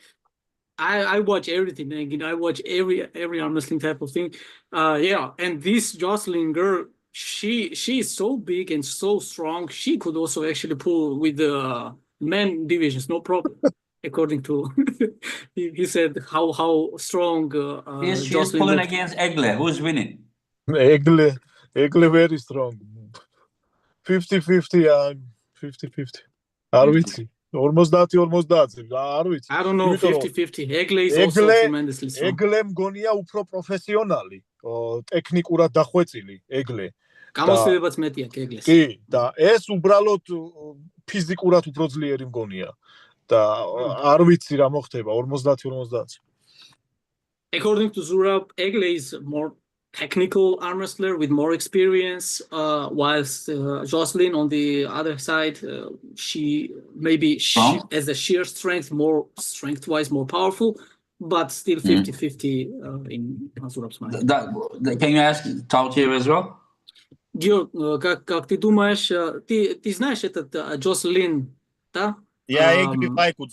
I watch everything, and I watch every arm wrestling type of thing. Yeah, and this Jocelyn girl, she is so big and so strong. She could also actually pull with the men divisions, no problem. According to he said how strong She's Jocelyn pulling looked. against Egle. Who's winning? Egle very strong. 50-50 and 50-50. არ ვიცი. 50-50. არ ვიცი. I don't know, 50-50. Egle is also tremendously strong. Egle მგონია უფრო პროფესიონალი, ტექნიკურად დახვეწილი Egle. გამოსვლებაც მეტი აქვს Egles. კი, და ეს უბრალოდ ფიზიკურად უფრო ძლიერი მგონია. და არ ვიცი რა მოხდება 50-50. According to Zurab, Egle is more technical arm wrestler with more experience, whilst Jocelyn on the other side, she has a sheer strength, more strength-wise, more powerful, but still 50-50 in Zurab's mind. Can you ask Tautiev as well? Георг, как ты думаешь, ты знаешь этот Jocelyn, да? Я Эгли Вайкут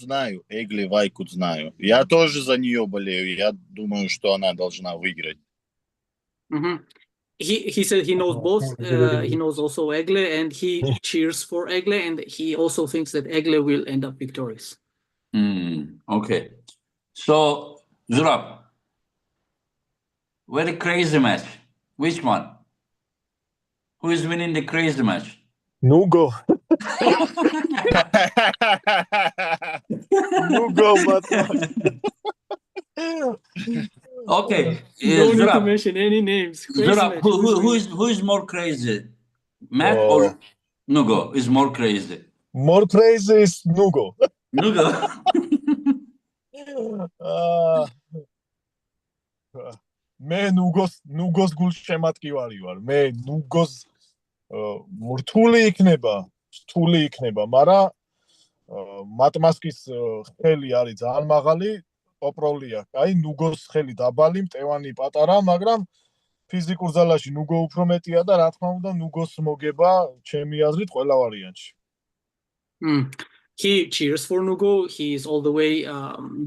знаю. Я тоже за нее болею. Я думаю, что она должна выиграть. He said he knows both. He knows also Egle, and he cheers for Egle, and he also thinks that Egle will end up victorious. Okay. So, Zurab, very crazy match. Which one? Who is winning the crazy match? Nugo. Nugo, Okay, No need to Zurab, mention any names. Crazy Zurab, match. who is more crazy, Matt or Nugo is more crazy? More crazy is Nugo. Nugo. მე ნუგოს გულშემატკივარი ვარ. მე ნუგოს რთული იქნება, მაგრამ მატმასკის ხელი არის ძალიან მაღალი, ოპროლია. აი ნუგოს ხელი დაბალი, მტევანი პატარა, მაგრამ ფიზიკურ ძალაში ნუგო უფრო მეტია და რა თქმა უნდა ნუგოს მოგება ჩემი აზრით ყველა ვარიანტში. He cheers for Nugo. He is all the way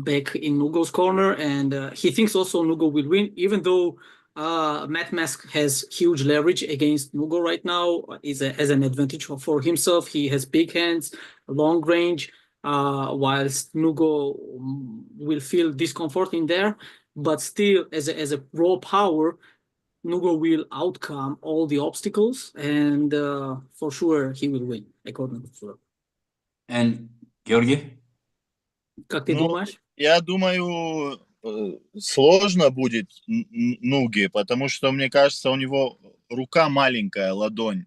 back in Nugo's corner, and he thinks also Nugo will win, even though Matt Mask has huge leverage against Nugo right now. Has an advantage for himself. He has big hands, long range, whilst Nugo will feel discomfort in there. But still, as a raw power, Nugo will outcome all the obstacles, and for sure he will win, according to Zurab. And Georgii? Как ты думаешь? Я думаю, сложно будет Нуги, потому что, мне кажется, у него рука маленькая, ладонь,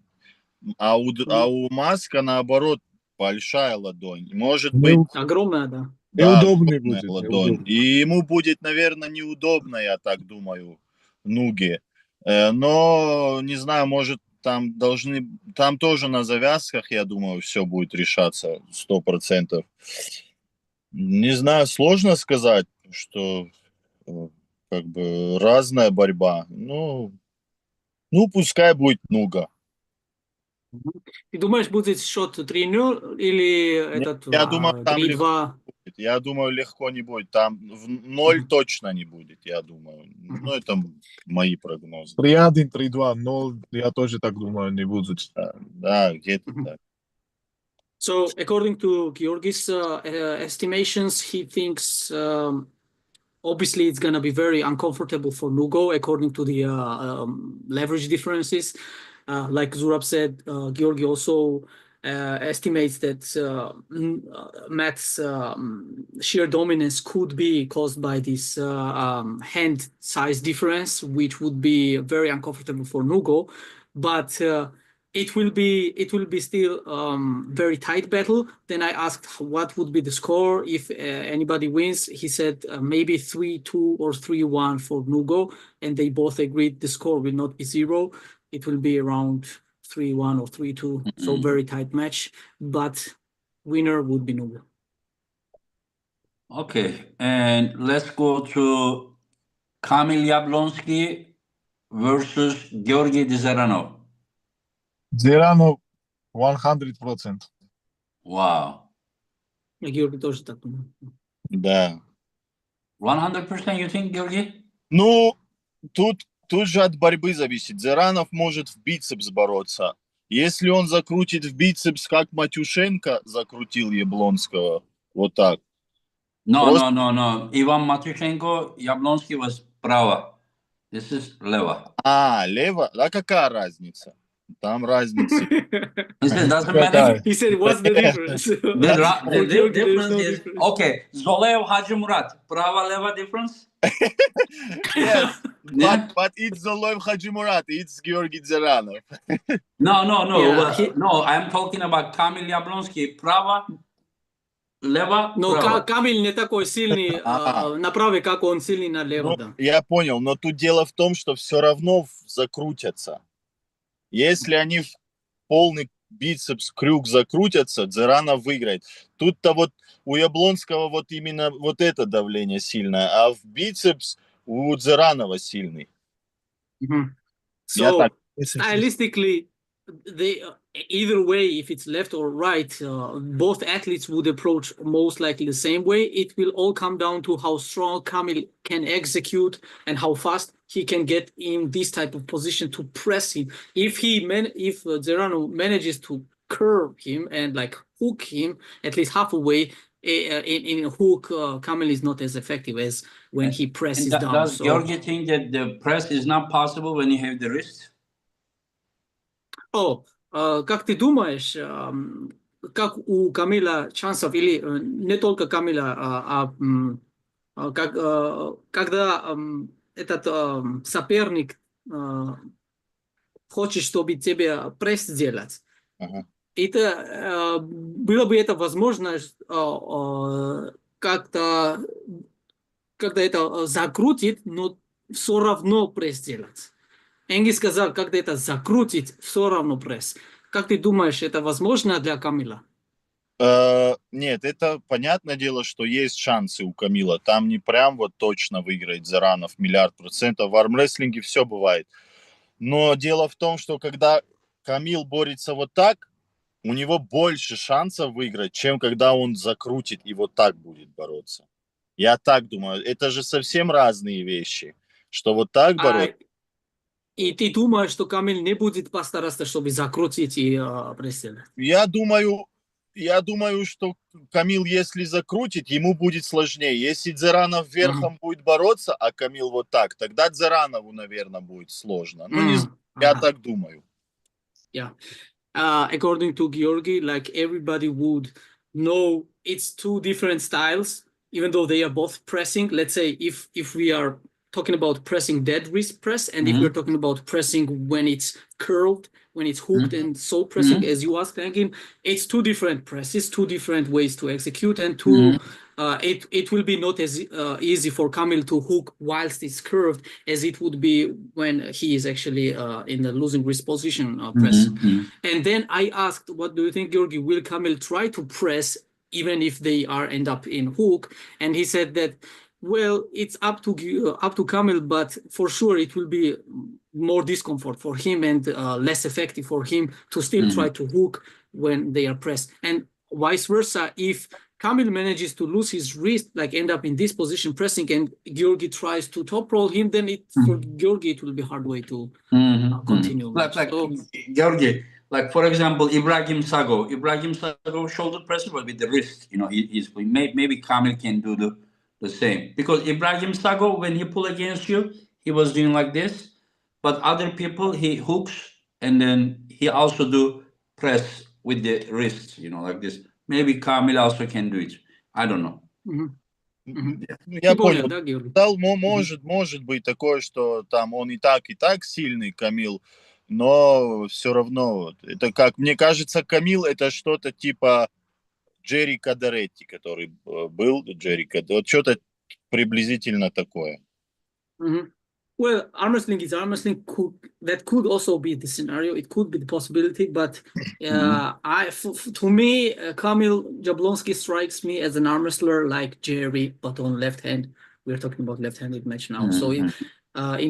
а у Маска, наоборот, большая ладонь. Может быть... Огромная, да. Неудобный огромная будет. ладонь. И ему будет, наверное, неудобно, я так думаю, Нуги. Но, не знаю, может, там тоже на завязках, я думаю, все будет решаться 100%. Не знаю, сложно сказать, что как бы разная борьба. Ну, пускай будет Нуга. Ты думаешь, будет счет 3-0 или этот Я думаю, там 3-2? Я думаю, легко не будет. Там в 0 точно не будет, я думаю. Ну, это мои прогнозы. 3-1, 3-2, 0, я тоже так думаю, не будет. Да, где-то так. So, according to Georgi's estimations, he thinks obviously it's going to be very uncomfortable for Nugo, according to the leverage differences. Like Zurab said, Georgi also estimates that Matt's sheer dominance could be caused by this hand size difference, which would be very uncomfortable for Nugo. But it will be still very tight battle. Then I asked what would be the score if anybody wins. He said maybe 3-2 or 3-1 for Nugo, and they both agreed the score will not be 0. It will be around 3-1 or 3-2. So very tight match, but winner would be Nugo. Okay, and let's go to Kamil Yablonski versus Georgii Zeranov. Zeranov 100%. Wow. Georgi тоже так думает. Да. 100% you think, Georgii? Ну, тут же от борьбы зависит. Zeranov может в бицепс бороться. Если он закрутит в бицепс, как Матюшенко закрутил Яблонского, вот так. No. Ivan Matyushenko, Yablonski was права. This is лево. Лево? А какая разница? Там разница. He said, doesn't matter. He said, what's the difference? The difference is, okay, Zolev Haji Murat, права, лево difference? Yes, Yeah. but it's Zoloev Hajimurat, it's Georgii Zeranov. No. Yeah, No, I'm talking about Kamil Yablonski, права, лево, Но право. Камиль не такой сильный на праве, как он сильный на лево, да. Я понял, но тут дело в том, что все равно закрутятся. Если они в полный бицепс крюк закрутятся, Zeranov выиграет. Тут-то вот у Яблонского вот именно вот это давление сильное, а в бицепс у Zeranova сильный. So, stylistically, either way, if it's left or right, both athletes would approach most likely the same way. It will all come down to how strong Kamil can execute and how fast he can get in this type of position to press him. If Zeranov manages to curve him and like hook him at least halfway, in a hook, Kamil is not as effective as when he presses down. Does Georgi think that the press is not possible when you have the wrist? Как ты думаешь, как у Камиля шансов, или не только Камиля, когда этот соперник хочет, чтобы тебе пресс сделать, Ага. это было бы это возможно как-то, когда это закрутит, но все равно пресс делать. Энги сказал, когда это закрутить, все равно пресс. Как ты думаешь, это возможно для Камила? Нет, это понятное дело, что есть шансы у Камила. Там не прям вот точно выиграет Заранов 100%. В армрестлинге все бывает. Но дело в том, что когда Камил борется вот так, у него больше шансов выиграть, чем когда он закрутит и вот так будет бороться. Я так думаю. Это же совсем разные вещи. Что вот так бороться. И ты думаешь, что Камил не будет постараться, чтобы закрутить и пресс? Я думаю, что Камил, если закрутит, ему будет сложнее. Если Дзаранов верхом будет бороться, а Камил вот так, тогда Дзаранову, наверное, будет сложно. Ну, не знаю, я так думаю. Yeah. According to Georgii, like everybody would know it's two different styles, even though they are both pressing. Let's say if we are talking about pressing dead wrist press, and if we're talking about pressing when it's curled, when it's hooked and so pressing, as you asked him, it's two different presses, two different ways to execute, and it will be not as easy for Kamil to hook whilst it's curved as it would be when he is actually in the losing wrist position press. And then I asked, what do you think, Georgi? Will Kamil try to press even if they end up in hook? And he said that, well, it's up to Kamil, but for sure it will be more discomfort for him and less effective for him to still try to hook when they are pressed. And vice versa, if Kamil manages to lose his wrist, like end up in this position pressing, and Georgi tries to top roll him, then for Georgi it will be a hard way to continue. Like Georgi, like for example, Ibrahim Sago shoulder press, but with the wrist, maybe Kamil can do the same, because Ibrahim Sago, when he pull against you, he was doing like this, but other people he hooks and then he also do press with the wrist, like this. Maybe Kamil also can do it. I don't know. Я понял, да, Георгий? Может быть такое, что там он и так сильный, Камил, но все равно, это как, мне кажется, Камил это что-то типа Джерри Кадаретти, который был, Джерри Кадаретти, вот что-то приблизительно такое. Well, armwrestling is armwrestling. That could also be the scenario. It could be the possibility, but to me, Kamil Jablonski strikes me as an arm wrestler like Jerry, but on left hand. We're talking about left-handed match now. So in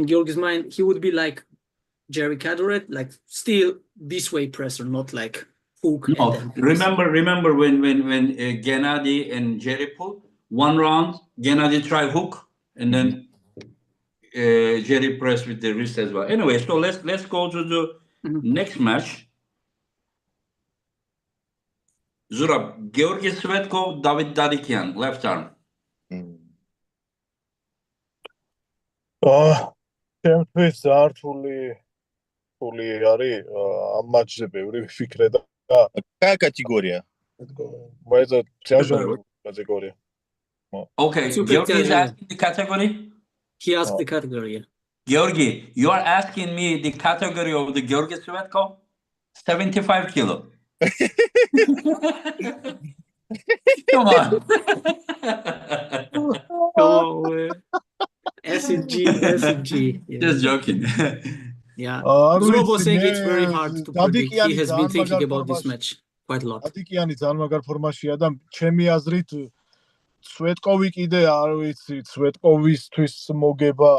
Georgi's mind, he would be like Jerry Caderet, like still this way presser, not like hook. No, remember when Gennady and Jerry pulled one round, Gennady tried hook, and then Jerry pressed with the wrist as well. Anyway, so let's go to the next match. Zurab, Georgi Svetkov, David Dadikian, left arm. ჩემთვის რთული არის ამ матчზე ბევრი ვიფიქრე და Какая категория? это тяжелая категория. Okay, Georgi is asking the category? He asked the category. Georgi, you are asking me the category of the Georgi Svetkov? 75 kilo. Come on. SG. Yeah. Just joking. Yeah. Zurab was saying it's very hard to predict. He has been thinking about this match quite a lot. დადიკიანი ძალიან ფორმაშია და ჩემი აზრით სვეტკოვი კიდე არ ვიცი, სვეტკოვისთვის მოგება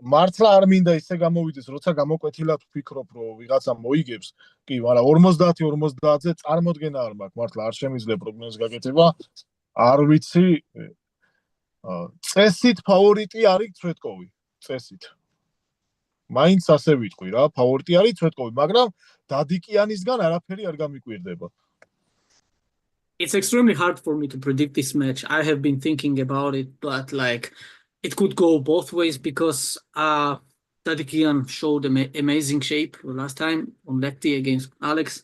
მართლა არ მინდა ისე გამოვიდეს, როცა გამოკვეთილად ვფიქრობ, რომ ვიღაცა მოიგებს. კი, მაგრამ 50-50-ზე წარმოდგენა არ მაქვს, მართლა არ შემიძლია პროგნოზის გაკეთება. არ ვიცი. წესით ფავორიტი არის სვეტკოვი, წესით. მაინც ასე ვიტყვი რა, ფავორიტი არის სვეტკოვი, მაგრამ დადიკიანისგან არაფერი არ გამიკვირდება. It's extremely hard for me to predict this match. I have been thinking about it, but like it could go both ways because Dadikian showed amazing shape last time on lefty against Alex.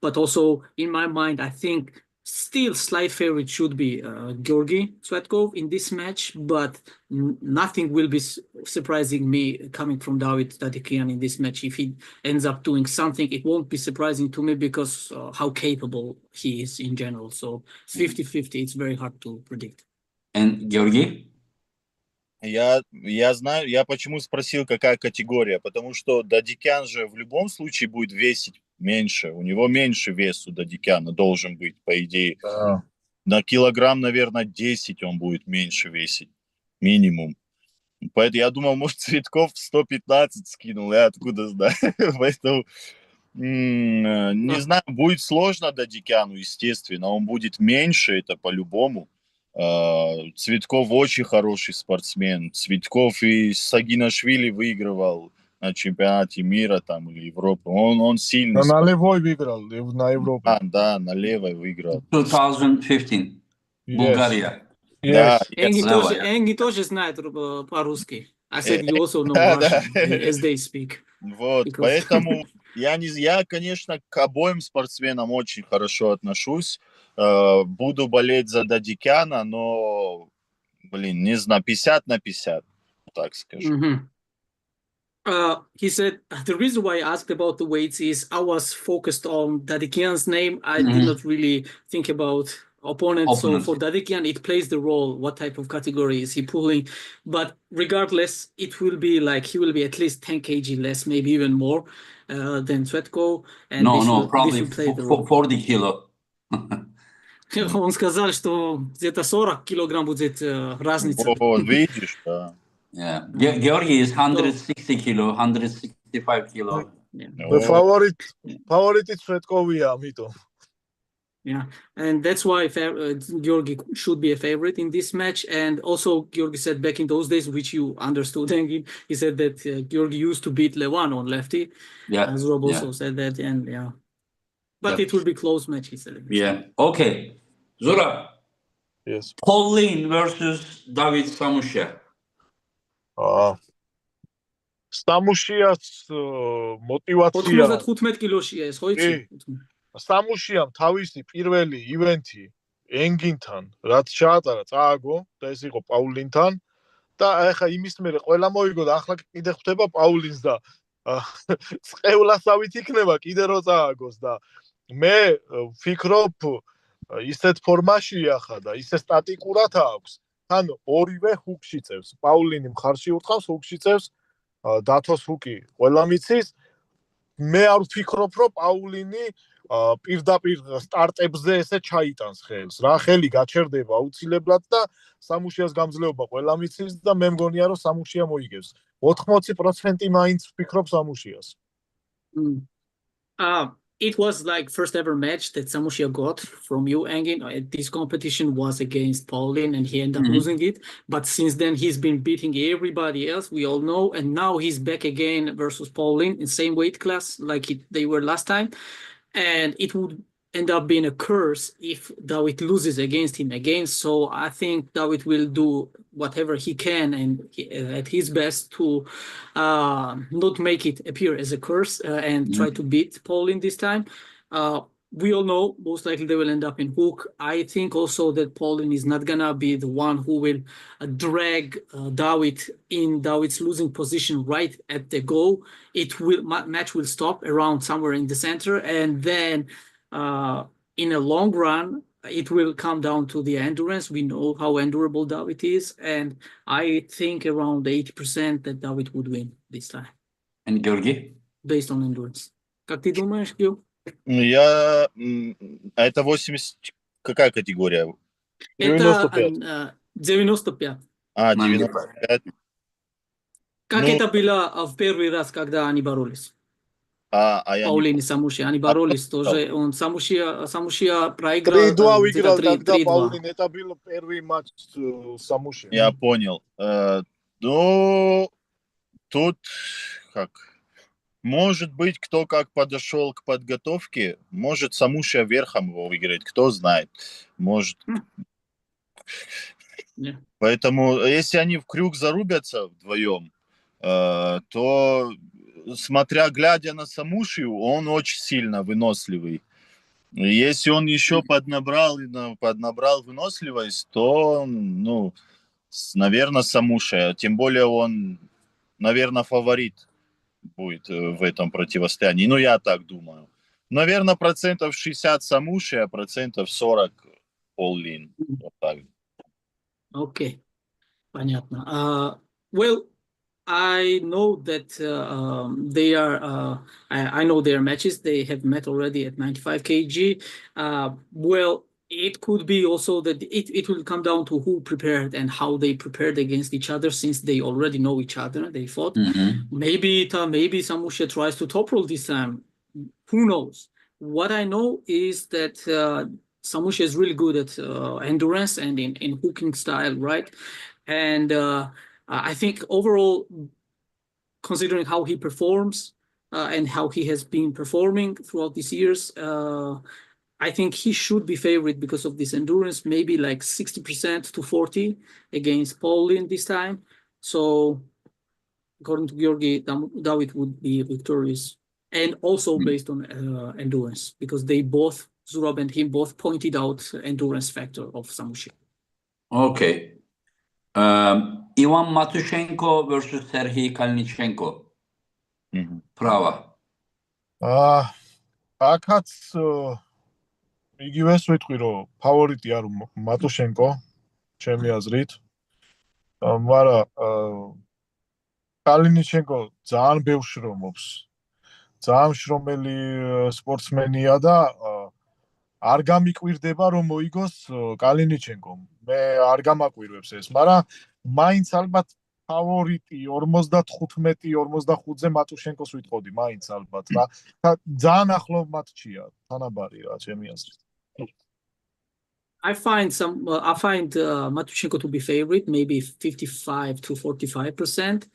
But also in my mind, I think Still, slight favorite should be Georgii Swetkov in this match, but nothing will be surprising me coming from David Tadikian in this match. If he ends up doing something, it won't be surprising to me because how capable he is in general. So it's 50-50, it's very hard to predict. And Georgii? Я знаю, я почему спросил, какая категория, потому что Дадикян же в любом случае будет весить меньше, у него меньше вес у Дадикяна должен быть, по идее. На килограмм, наверное, 10 он будет меньше весить, минимум. Поэтому я думал, может, Цветков 115 скинул, я откуда знаю. Поэтому, не знаю, будет сложно Дадикяну, естественно, он будет меньше, это по-любому. Цветков очень хороший спортсмен. Цветков и Сагинашвили выигрывал на чемпионате мира там или Европы. Он сильный. На левой выиграл, на Европе. Да, на левой выиграл. 2015. Bulgaria. Да, Энги тоже знает по-русски. I said you also know Russian, as they speak. Вот, поэтому я, конечно, к обоим спортсменам очень хорошо отношусь. Буду болеть за Дадикяна, но, не знаю, 50-50, так скажем. He said the reason why I asked about the weights is I was focused on Dadikian's name. I did not really think about opponents. So for Dadikian, it plays the role. What type of category is he pulling? But regardless, it will be like he will be at least 10 kg less, maybe even more than Swetkov. And probably 40 kilo. Он сказал, что где-то 40 килограмм будет разница. Вот, видишь, да. Yeah. Georgii is 160 kilo, 165 kilo. Favorite is Svetkovia, amito. Yeah, and that's why Georgii should be a favorite in this match. And also, Georgii said back in those days, which you understood, Engin, he said that Georgii used to beat Levan on lefty. Yeah. Zurab also said that, and but it will be close match, he said. Yeah. Okay. Zurab. Yes. Pauline versus David Samushia. Samushias motivatsiya 95 კილოშია ეს, ხო იცი? Samushiam თავისი პირველი ივენთი ენგინთან, რაც ჩაატარა, წააგო და ეს იყო პაულინთან და ახლა იმის მერე ყველა მოიგო და ახლა კიდე ხვდება პაულინს და წყევლასავით იქნება კიდე რო წააგოს და მე ვფიქრობ ისეთ ფორმაშია ხა და ისე სტატიკურად აქვს თან ორივე ჰუკში წევს პაულინი მხარში ურტყავს ჰუკში წევს დათოს ჰუკი ყველა მიცის მე არ ვფიქრობ რომ პაულინი პირდაპირ სტარტებზე ესე ჩაიტანს ხელს რა ხელი გაჩერდება აუცილებლად და სამუშიას გამძლეობა ყველა მიცის და მე მგონია რომ სამუშია მოიგებს 80% მაინც ვფიქრობ სამუშიას It was like first ever match that Samushia got from you, Engin. This competition was against Pauline and he ended up losing it. But since then, he's been beating everybody else, we all know. And now he's back again versus Pauline in same weight class like they were last time. And it would end up being a curse if David loses against him again. So I think David will do whatever he can and at his best to not make it appear as a curse and try to beat Pauline this time. We all know most likely they will end up in hook. I think also that Pauline is not gonna be the one who will drag David in David's losing position right at the goal. Match will stop around somewhere in the center, and then in a long run, it will come down to the endurance. We know how endurable David is, and I think around 80% that David would win this time. And Georgii? Based on endurance. Как ты думаешь, Гео? Это 80... Какая категория? Это 95. 95. Как это было в первый раз, когда они боролись? Паулин и Самушия. Они боролись тоже. Он Самушия проиграл. 3-2 выиграл, тогда Паулин. Это был первый матч с Самушия. Я понял. Ну, тут как... Может быть, кто как подошел к подготовке, может, Самушия верхом его выиграет, кто знает. Может. Поэтому, если они в крюк зарубятся вдвоем, то, глядя на Самушию, он очень сильно выносливый. Если он еще поднабрал выносливость, то, ну, наверное, Самушия. Тем более он, наверное, фаворит будет в этом противостоянии. Ну, я так думаю. Наверное, 60% Самушия, 40% All-in. Вот так. Okay, понятно. Well, I know that they are. I know their matches. They have met already at 95 kg. Well, it could be also that it will come down to who prepared and how they prepared against each other, since they already know each other. They fought. Maybe Samushia tries to top roll this time. Who knows? What I know is that Samushia is really good at endurance and in hooking style, right? And I think overall, considering how he performs and how he has been performing throughout these years, I think he should be favored because of this endurance, maybe like 60% to 40 against Paulin this time. So according to Georgii, David would be victorious. And also based on endurance, because they both, Zurab and him, both pointed out endurance factor of Samushia. Okay. Ivan Matushenko versus Serhiy Kalnichenko. Prava. აქაც იგივეს ვიტყვი, რომ ფავორიტი არ მატუშენკო, ჩემი აზრით. მაგრამ კალინიჩენკო ძალიან ბევრ შრომობს. ძალიან შრომელი სპორტსმენია და არ გამიკვირდება, რომ მოიგოს კალინიჩენკომ. მე არ გამაკვირვებს ეს, მაგრამ მაინც ალბათ ფავორიტი 55-45-ზე მატუშენკოს ვიტყოდი, მაინც ალბათ რა. ძალიან ახლო მატჩია, თანაბარი რა, ჩემი აზრით. I find Matushenko to be favorite, maybe 55 to 45%.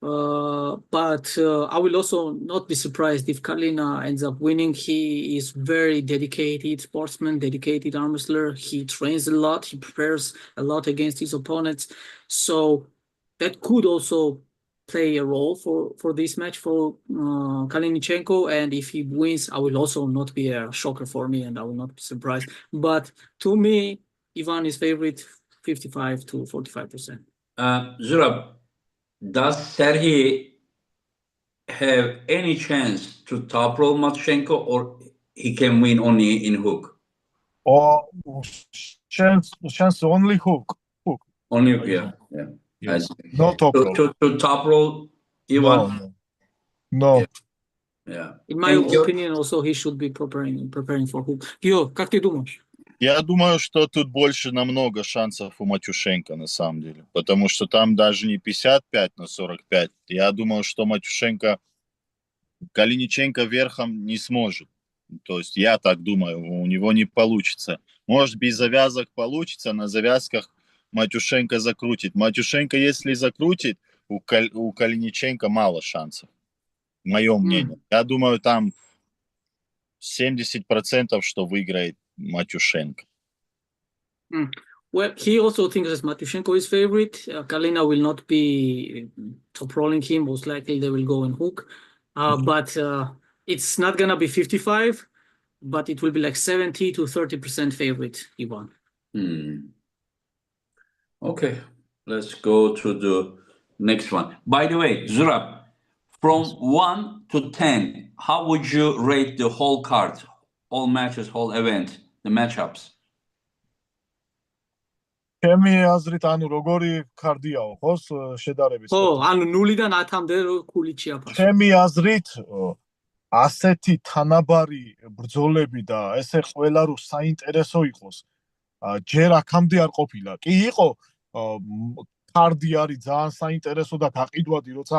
But I will also not be surprised if Kalina ends up winning. He is very dedicated sportsman, dedicated arm wrestler. He trains a lot. He prepares a lot against his opponents. So that could also play a role for this match for Kalinichenko. And if he wins, I will also not be a shocker for me, and I will not be surprised. But to me, Ivan is favorite 55 to 45%. Zurab, does Serhiy have any chance to top roll Matushenko, or he can win only in hook? Or chance only hook. Only hook, yeah. Yes. No top roll. To top roll Ivan? No. Yeah. In my opinion, also he should be preparing for hook. Гео, как ты думаешь? Я думаю, что тут больше намного шансов у Матюшенко, на самом деле. Потому что там даже не 55 на 45. Я думаю, что Калиниченко верхом не сможет. То есть я так думаю, у него не получится. Может, без завязок получится, на завязках Матюшенко закрутит. Матюшенко, если закрутит, у Калиниченко мало шансов. Мое мнение. Я думаю, там 70%, что выиграет Матюшенко. Well, he also thinks that Matushenko is favorite. Kalina will not be top rolling him. Most likely they will go in hook. But it's not going to be 55, but it will be like 70 to 30% favorite, Ivan. Okay, let's go to the next one. By the way, Zurab, from 1 to 10, how would you rate the whole card, all matches, whole event, the matchups? ჩემი აზრით, ანუ როგორი ქარდიაო, ხოს შედარებით. ანუ 0-დან 10-მდე ქულით შეაფასო. ჩემი აზრით, ასეთი თანაბარი ბრძოლები და ესე ყველა რო საინტერესო იყოს, ჯერ აქამდე არ ყოფილა. კი იყო ქარდი არის ძალიან საინტერესო და გაყიდვადი, როცა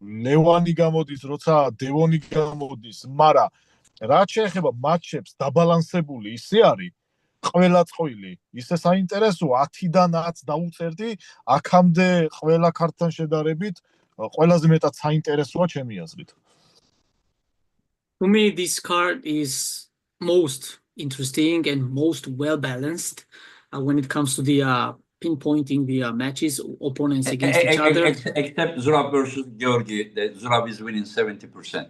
ლევანი გამოდის, როცა დევონი გამოდის, მაგრამ რაც შეეხება მატჩებს, დაბალანსებული ისე არის. ყველა წყვილი ისე საინტერესო 10-დან 10 დაუწერდი, აქამდე ყველა ქართთან შედარებით ყველაზე მეტად საინტერესოა ჩემი აზრით. To me, this card is most interesting and most well balanced when it comes to the pinpointing the matches, opponents against each other. Except Zurab versus Georgii, that Zurab is winning 70%.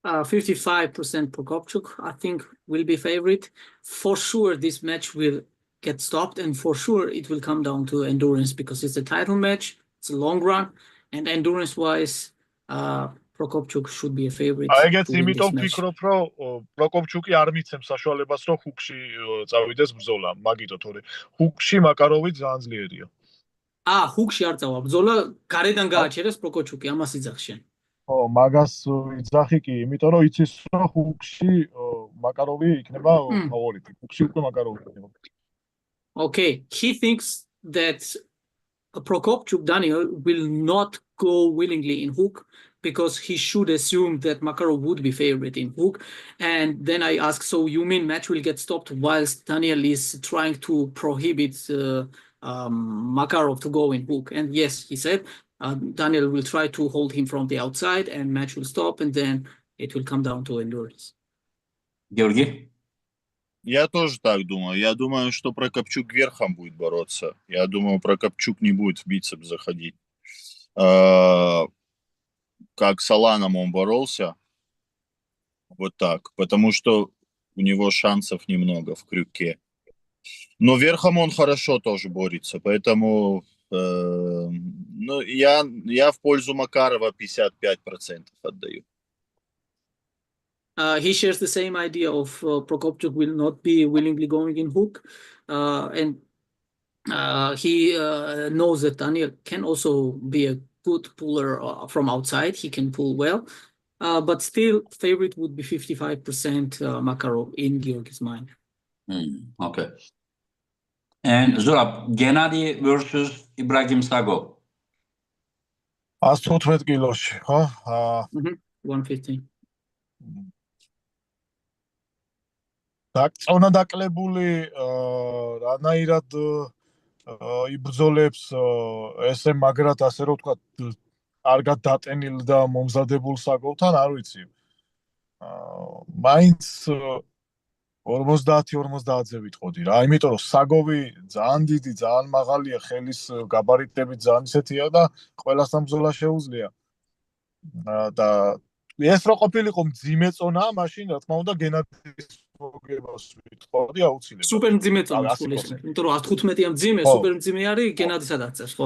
55% Prokopchuk, I think, will be favorite. For sure, this match will get stopped, and for sure, it will come down to endurance because it's a title match. It's a long run, and endurance-wise, Prokopchuk should be a favorite აი ეგეც to win this იმიტომ match. ვფიქრობ, რომ პროკოპჩუკი არ მიცემს საშუალებას, რომ ჰუკში წავიდეს ბრძოლა, მაგითო თორე ჰუკში მაკაროვი ძალიან ძლიერია. ჰუკში არ წავა ბრძოლა, გარედან გააჩერეს პროკოპჩუკი, ამას იძახს შენ. ხო, მაგას იძახი კი, იმიტომ რომ იცის, რომ ჰუკში მაკაროვი იქნება ფავორიტი. ჰუკში უკვე მაკაროვი იქნება. Okay, he thinks that Prokopchuk Daniel will not go willingly in hook because he should assume that Makarov would be favorite in hook. And then I ask, so you mean match will get stopped whilst Daniel is trying to prohibit Makarov to go in hook? And yes, he said, Daniel will try to hold him from the outside and match will stop and then it will come down to endurance. Georgii? Я тоже так думаю. Я думаю, что Прокопчук верхом будет бороться. Я думаю, Прокопчук не будет в бицепс заходить. Как с Аланом он боролся. Вот так. Потому что у него шансов немного в крюке. Но верхом он хорошо тоже борется. Поэтому я в пользу Макарова 55% отдаю. He shares the same idea of Prokopchuk will not be willingly going in hook. And he knows that Daniel can also be a good puller from outside. He can pull well. But still, favorite would be 55% Makarov in Georgi's mind. Okay. And Zurab, Gennady versus Ibraimago. 115 კილოში, ხო? 115. დაკწონა დაკლებული რანაირად იბრძოლებს ესე მაგრად ასე რომ ვთქვა კარგად დატენილ და მომზადებულ საგოვთან არ ვიცი. მაინც 50-50-ზე ვიტყოდი რა, იმიტომ რომ საგოვი ძალიან დიდი, ძალიან მაღალია, ხელის გაბარიტები ძალიან ისეთია და ყველასთან ბრძოლა შეუძლია. და ეს რო ყოფილიყო მძიმე წონა, მაშინ რა თქმა უნდა გენადის მოგებას ვიტყოდი აუცილებლად. სუპერ მძიმე წონა სულისხმ. იმიტომ რომ 115-ია მძიმე, სუპერ მძიმე არის გენადისაც აღწევს, ხო?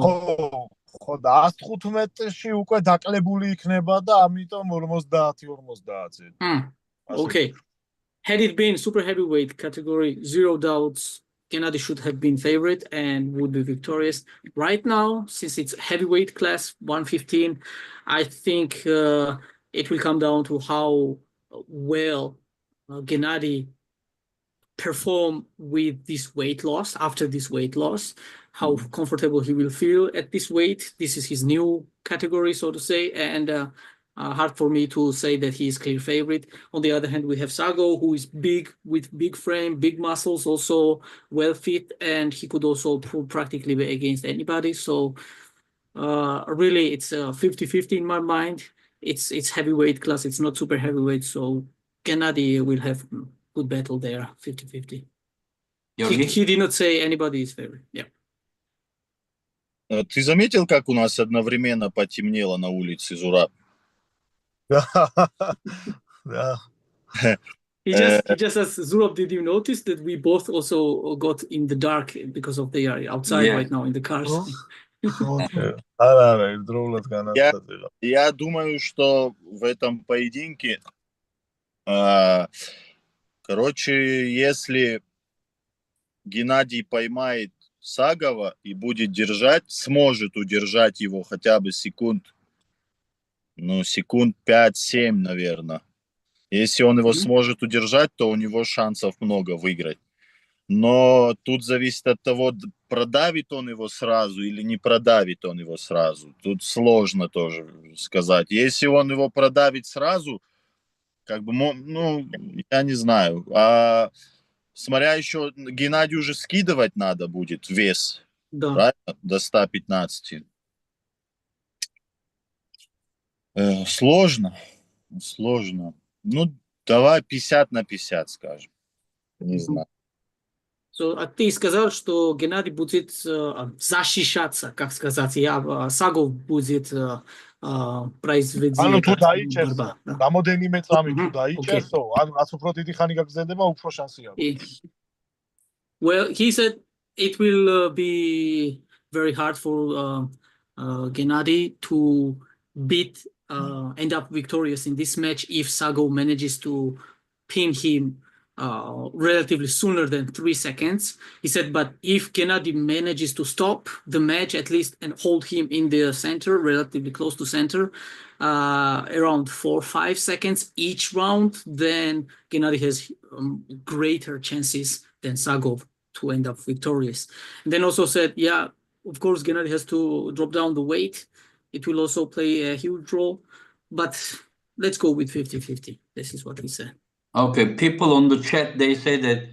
ხო, და 115-ში უკვე დაკლებული იქნება და ამიტომ 50-50-ზე. Okay. Had it been super heavyweight category, zero doubts, Gennady should have been favorite and would be victorious. Right now, since it's heavyweight class, 115, I think it will come down to how well Gennady perform with this weight loss, after this weight loss, how comfortable he will feel at this weight. This is his new category, so to say, and hard for me to say that he is clear favorite. On the other hand, we have Sago, who is big, with big frame, big muscles, also well fit, and he could also pull practically against anybody. So really, it's 50-50 in my mind. It's heavyweight class, it's not super heavyweight, so Gennady will have good battle there, 50-50. He did not say anybody is favorite. Yeah. Ты заметил, как у нас одновременно потемнело на улице, Зураб? Да. He just says, Zurab, did you notice that we both also got in the dark because of the outside right now in the cars? Я думаю, что в этом поединке, короче, если Геннадий поймает Сагова и будет держать, сможет удержать его хотя бы секунд 5-7, наверное. Если он его сможет удержать, то у него шансов много выиграть. Но тут зависит от того, продавит он его сразу или не продавит он его сразу. Тут сложно тоже сказать. Если он его продавит сразу, как бы, я не знаю. А смотря еще, Геннадию уже скидывать надо будет вес. Да. Правильно? До 115. Сложно. Давай 50-50, скажем. Не знаю. So, ты сказал, что Геннадий будет защищаться, как сказать, Сагов будет ანუ თუ პრაიზვეძიებად დაიჭერსო, ბარბა. რამოდენიმე წამი თუ Okay. დაიჭერსო, ანუ რაც უფრო დიდი ხანი გაგზელდება, უფრო შანსი აქვს. Well, he said it will be very hard for Gennady to beat, end up victorious in this match if Sago manages to pin him relatively sooner than 3 seconds. He said, but if Gennady manages to stop the match at least and hold him in the center, relatively close to center, around 4 or 5 seconds each round, then Gennady has greater chances than Sago to end up victorious. And then also said, yeah, of course, Gennady has to drop down the weight. It will also play a huge role, but let's go with 50-50. This is what he said. Okay, people on the chat, they say that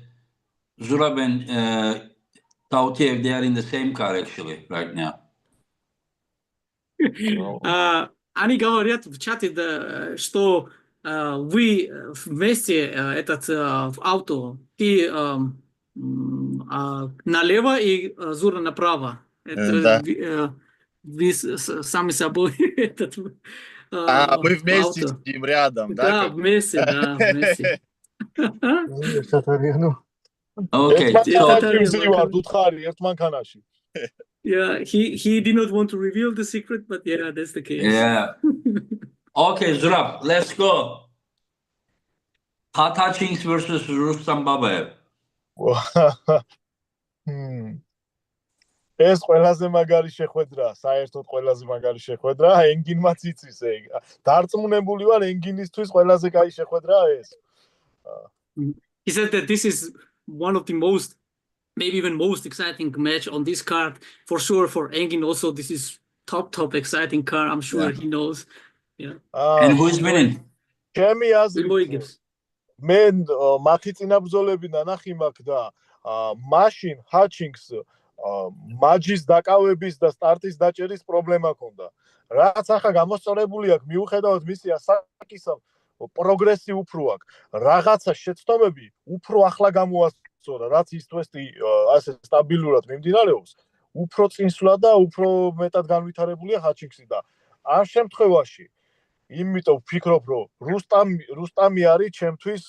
Zurab and Tautiev, they are in the same car actually right now. Они говорят в чате, что вы вместе этот авто, ты налево и Зура направо. Да. Это вы сами собой этот Мы вместе авто. сидим рядом, да? Да, вместе, да, вместе. Okay, ერთმანქანაში so ვზივართ უთხარი ერთმანქანაში. Yeah, he did not want to reveal the secret, but yeah, that's the case. yeah. Okay, Zurab, let's go. Tatachings versus Rustam Babaev. ეს ყველაზე მაგარი შეხვედრა, საერთოდ ყველაზე მაგარი შეხვედრა, ენგინმაც იცის ეგ. დარწმუნებული ვარ ენგინისთვის ყველაზე კაი შეხვედრაა ეს. He said that this is one of the most, maybe even most exciting match on this card. For sure, for Engin also, this is top exciting card. I'm sure he knows. Yeah. And who is winning? ჩემი აზრით, მე მათი წინაბრძოლებიდან ნახი მაქვს და მაშინ ჰაჩინგს მაჯის დაკავების და სტარტის დაჭერის პრობლემა ჰქონდა. რაც ახლა გამოსწორებული აქვს, მიუხედავად მისი ასაკისა, პროგრესი უფრო აქვს. რაღაცა შეცდომები უფრო ახლა გამოასწორა, რაც ის თვესტი ასე სტაბილურად მიმდინარეობს, უფრო წინსვლა და უფრო მეტად განვითარებულია ჰაჩინგსი და ამ შემთხვევაში იმიტომ ვფიქრობ, რომ რუსტამი არის ჩემთვის,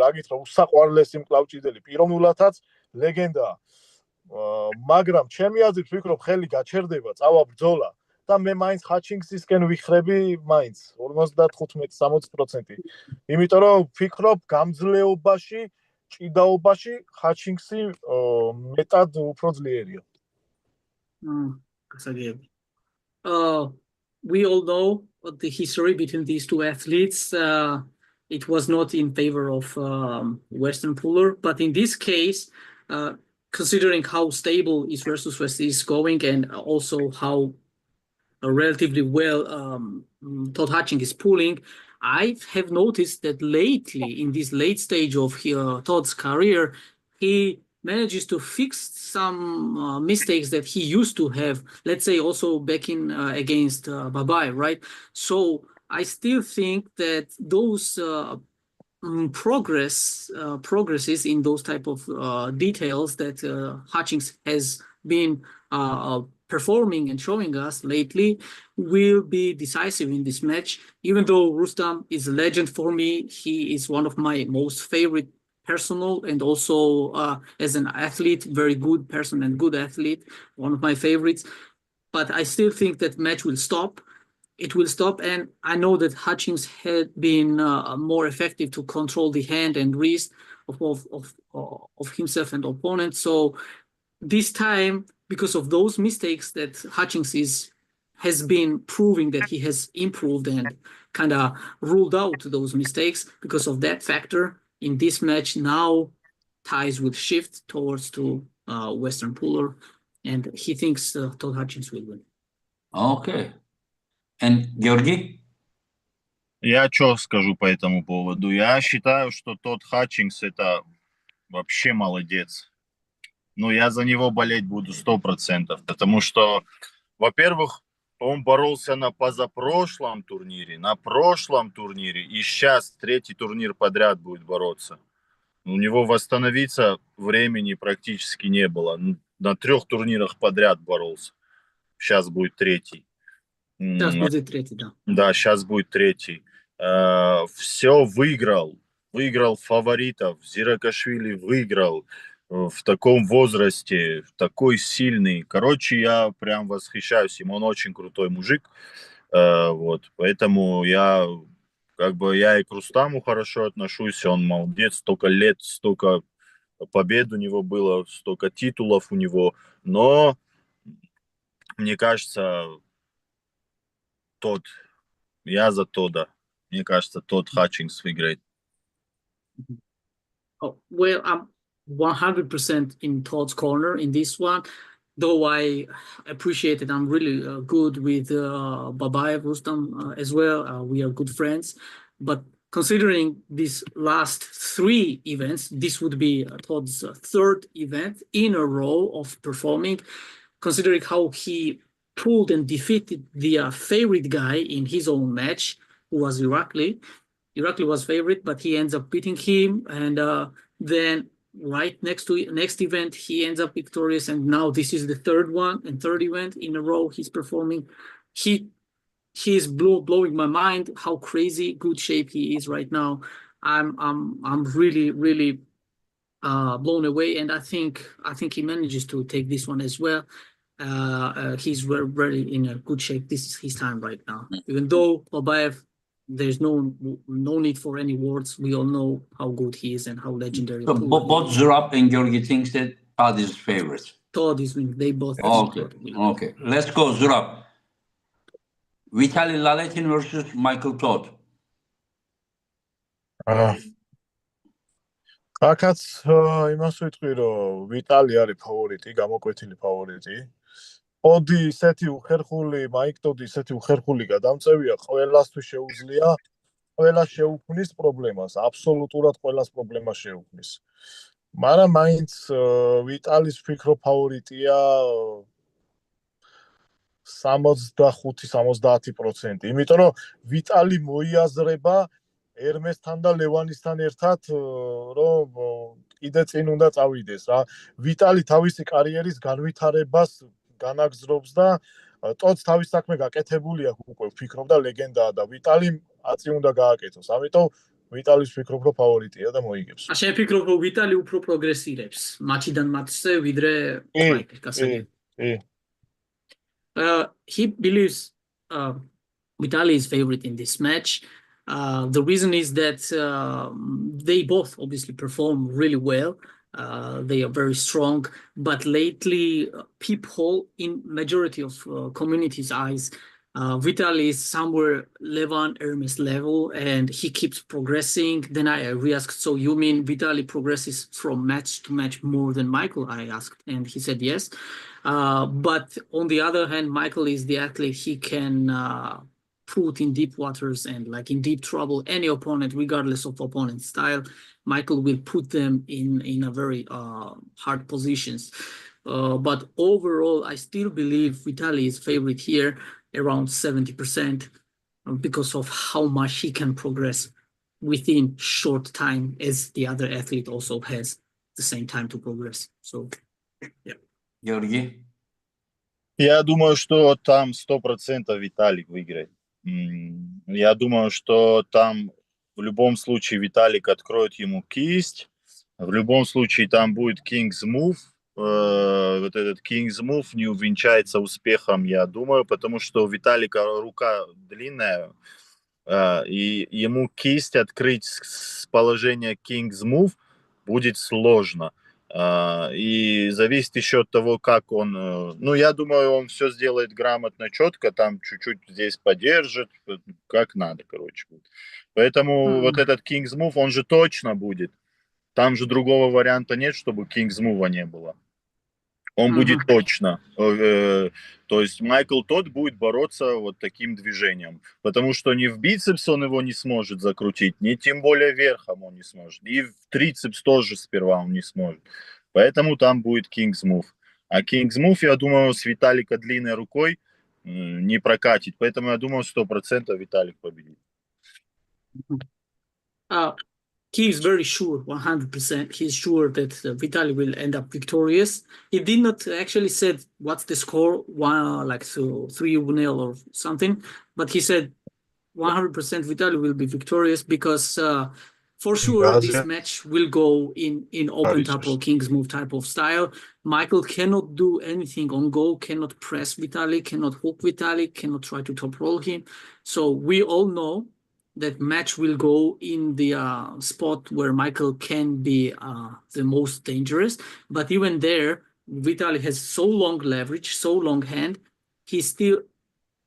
რა გითხრა, უსაყვარლესი მკლავჭიდელი, პიროვნულადაც ლეგენდაა. მაგრამ ჩემი აზრით ვფიქრობ, ხელი გაჩერდება, წავა ბრძოლა და მე მაინც ჰაჩინგსისკენ ვიხრები მაინც 55-60%. იმიტომ რომ ვფიქრობ, გამძლეობაში, ჭიდაობაში ჰაჩინგსი მეტად უფრო ძლიერია. We all know the history between these two athletes. It was not in favor of Western puller, but in this case, considering how stable East versus West is going and also how relatively well Todd Hutchings is pulling, I have noticed that lately, in this late stage of Todd's career, he manages to fix some mistakes that he used to have, let's say also back in against Babai, right? So I still think that those progresses in those type of details that Hutchings has been performing and showing us lately will be decisive in this match. Even though Rustam is a legend for me, he is one of my most favorite personal and also as an athlete, very good person and good athlete, one of my favorites. But I still think that match will stop. It will stop, and I know that Hutchings had been more effective to control the hand and wrist of himself and opponent. So this time, because of those mistakes that Hutchings has been proving that he has improved and kind of ruled out those mistakes, because of that factor, in this match now ties will shift towards to Western puller, and he thinks Todd Hutchings will win. Okay. And Georgii? Я что скажу по этому поводу? Я считаю, что Тодд Хатчингс это вообще молодец. Ну, я за него болеть буду 100%, потому что, во-первых, он боролся на позапрошлом турнире, на прошлом турнире, и сейчас третий турнир подряд будет бороться. У него восстановиться времени практически не было. На 3 турнирах подряд боролся. Сейчас будет 3. Сейчас будет третий, да. Да, сейчас будет третий. Все выиграл. Выиграл фаворитов. Зиракашвили выиграл в таком возрасте, такой сильный. Короче, я прям восхищаюсь им. Он очень крутой мужик. Вот. Поэтому я и к Рустаму хорошо отношусь. Он молодец. Столько лет, столько побед у него было, столько титулов у него. Но, мне кажется, тот Я за Тодда. Мне кажется, Тодд Хатчингс выиграет. Oh, well, I'm 100% in Todd's corner in this one, though I appreciate it. I'm really good with Babayev, Rustam as well. We are good friends. But considering these last three events, this would be Todd's third event in a row of performing. Considering how he pulled and defeated the favorite guy in his own match, who was Irakli. Irakli was favorite, but he ends up beating him. And then right next event, he ends up victorious. And now this is the third event in a row he's performing. He's blowing my mind how crazy good shape he is right now. I'm really, really blown away, and I think he manages to take this one as well. He's very in a good shape. This is his time right now. Even though Babayev, there's no need for any words. We all know how good he is and how legendary. So both Zurab and Georgii thinks that Todd is favorite. Todd is winning. They both. Okay. Let's go, Zurab. Vitali Laletin versus Michael Todd. აქაც იმას ვიტყვი, რომ ვიტალი არის ფავორიტი, გამოკვეთილი ფავორიტი. ტოდი ისეთი უხერხული, მაიკ ტოდი ისეთი უხერხული გადამწევია, ყველასთვის შეუძლია, ყველა შეუქმნის პრობლემას, აბსოლუტურად ყველას პრობლემას შეუქმნის. მაგრამ მაინც ვიტალის ვფიქრობ ფავორიტია 65-70%. იმიტომ რომ ვიტალი მოიაზრება ერმესთან და ლევანისთან ერთად, რომ კიდე წინ უნდა წავიდეს რა. ვიტალი თავისი კარიერის განვითარებას განაგზრობს და ტოდს თავის საქმე გაკეთებული აქვს უკვე, ვფიქრობ და ლეგენდაა და ვიტალიმ აწი უნდა გააკეთოს. ამიტომ ვიტალის ვფიქრობ, რომ ფავორიტია და მოიგებს. შენ ვფიქრობ, რომ ვიტალი უფრო პროგრესირებს მატჩიდან მატჩზე, ვიდრე მაიკლი კასაკი. He believes Vitali is favorite in this match. The reason is that they both obviously perform really well. They are very strong, but lately people in majority of community's eyes, Vitali is somewhere Levan Hermes level and he keeps progressing. Then I re-asked, so you mean Vitali progresses from match to match more than Michael? I asked, and he said yes. But on the other hand, Michael is the athlete. He can put in deep waters and like in deep trouble any opponent, regardless of opponent's style. Michael will put them in a very hard positions. But overall, I still believe Vitali is favorite here, around 70%, because of how much he can progress within short time, as the other athlete also has the same time to progress. So, yeah. Georgii? Я думаю, что там 100% Виталик выиграет. Я думаю, что там в любом случае Виталик откроет ему кисть. В любом случае там будет King's Move. Вот этот King's Move не увенчается успехом, я думаю, потому что у Виталика рука длинная, и ему кисть открыть с положения King's Move будет сложно. И зависит еще от того, как он... Ну, я думаю, он все сделает грамотно, четко, там чуть-чуть здесь поддержит, как надо, короче. Поэтому вот этот King's Move, он же точно будет. Там же другого варианта нет, чтобы King's Move не было. Он будет точно. То есть Майкл Тодд будет бороться вот таким движением. Потому что ни в бицепс он его не сможет закрутить, ни тем более верхом он не сможет. И в трицепс тоже сперва он не сможет. Поэтому там будет King's Move. А King's Move, я думаю, с Виталика длинной рукой не прокатит. Поэтому я думаю, 100% Виталик победит. he is very sure, 100%. He's sure that Vitali will end up victorious. He did not actually said what's the score, like so 3-0 or something, but he said 100% Vitali will be victorious because for sure this match will go in open top or King's move type of style. Michael cannot do anything on go, cannot press Vitali, cannot hook Vitali, cannot try to top roll him. So we all know that match will go in the spot where Michael can be the most dangerous. But even there, Vitali has so long leverage, so long hand, he still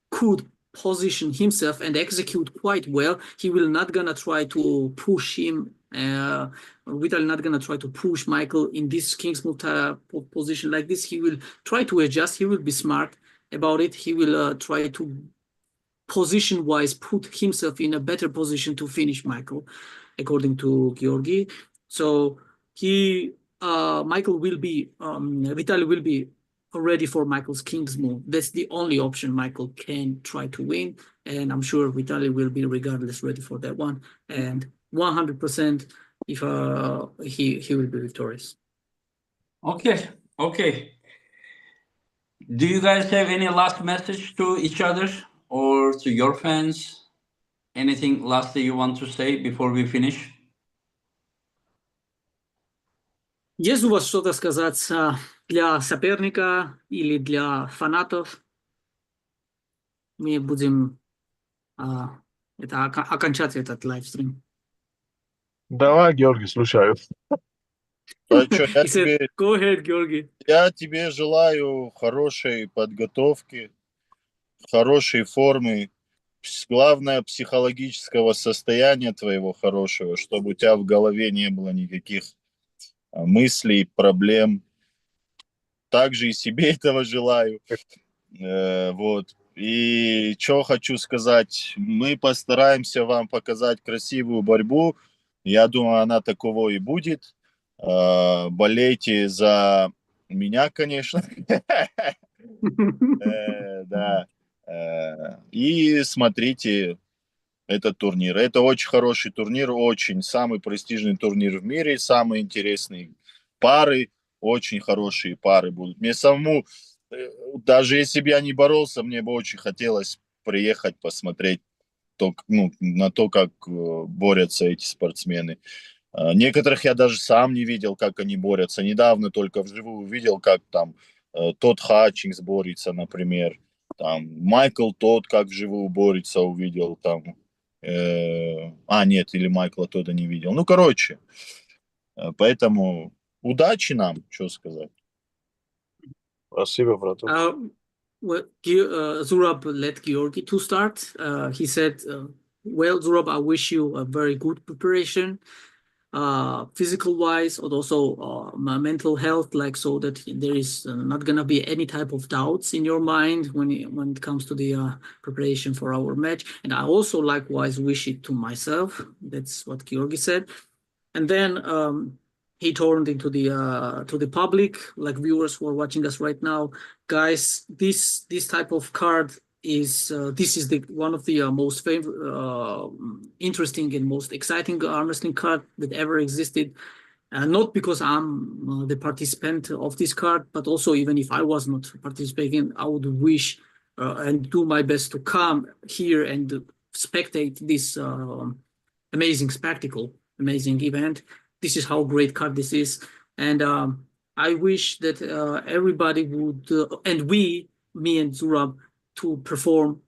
could position himself and execute quite well. He will not gonna try to push him. Vitali not gonna try to push Michael in this King's move type of position like this. He will try to adjust. He will be smart about it. He will try to position-wise put himself in a better position to finish Michael, according to Georgii. So Michael will be, Vitali will be ready for Michael's King's move. That's the only option Michael can try to win, and I'm sure Vitali will be regardless ready for that one. And 100% if he will be victorious. Okay. Do you guys have any last message to each other or to your fans? Anything lastly you want to say before we finish? Есть у вас что-то сказать для соперника или для фанатов? Мы будем окончать этот лайвстрим. Давай, Георгий, слушаю. А чё, Go ahead, Georgii. Я тебе желаю хорошей подготовки, хорошей формы, главное, психологического состояния твоего хорошего, чтобы у тебя в голове не было никаких мыслей, проблем. Также и себе этого желаю. Вот. И что хочу сказать, мы постараемся вам показать красивую борьбу. Я думаю, она такого и будет. Болейте за меня, конечно. Да. И смотрите этот турнир. Это очень хороший турнир, очень самый престижный турнир в мире, самые интересные пары, очень хорошие пары будут. Мне самому, даже если бы я не боролся, мне бы очень хотелось приехать посмотреть на то, как борются эти спортсмены. Некоторых я даже сам не видел, как они борются. Недавно только вживую видел, как там Тодд Хатчингс борется, например. Там Майкл Тодд как вживую борется, увидел там. Нет, или Майкла Тодда не видел. Ну, короче, поэтому удачи нам, что сказать. Спасибо, браток. Zurab let Georgii to start. He said, well, Zurab, I wish you a very good preparation, physical wise, but also my mental health, like so that there is not gonna be any type of doubts in your mind when it comes to the preparation for our match. And I also likewise wish it to myself. That's what Georgii said. And then he turned into the to the public, like viewers who are watching us right now. Guys, this type of card is one of the most interesting and most exciting arm wrestling card that ever existed. Not because I'm the participant of this card, but also even if I was not participating, I would wish and do my best to come here and spectate this amazing spectacle, amazing event. This is how great card this is. And I wish that everybody would, and me and Zurab, to perform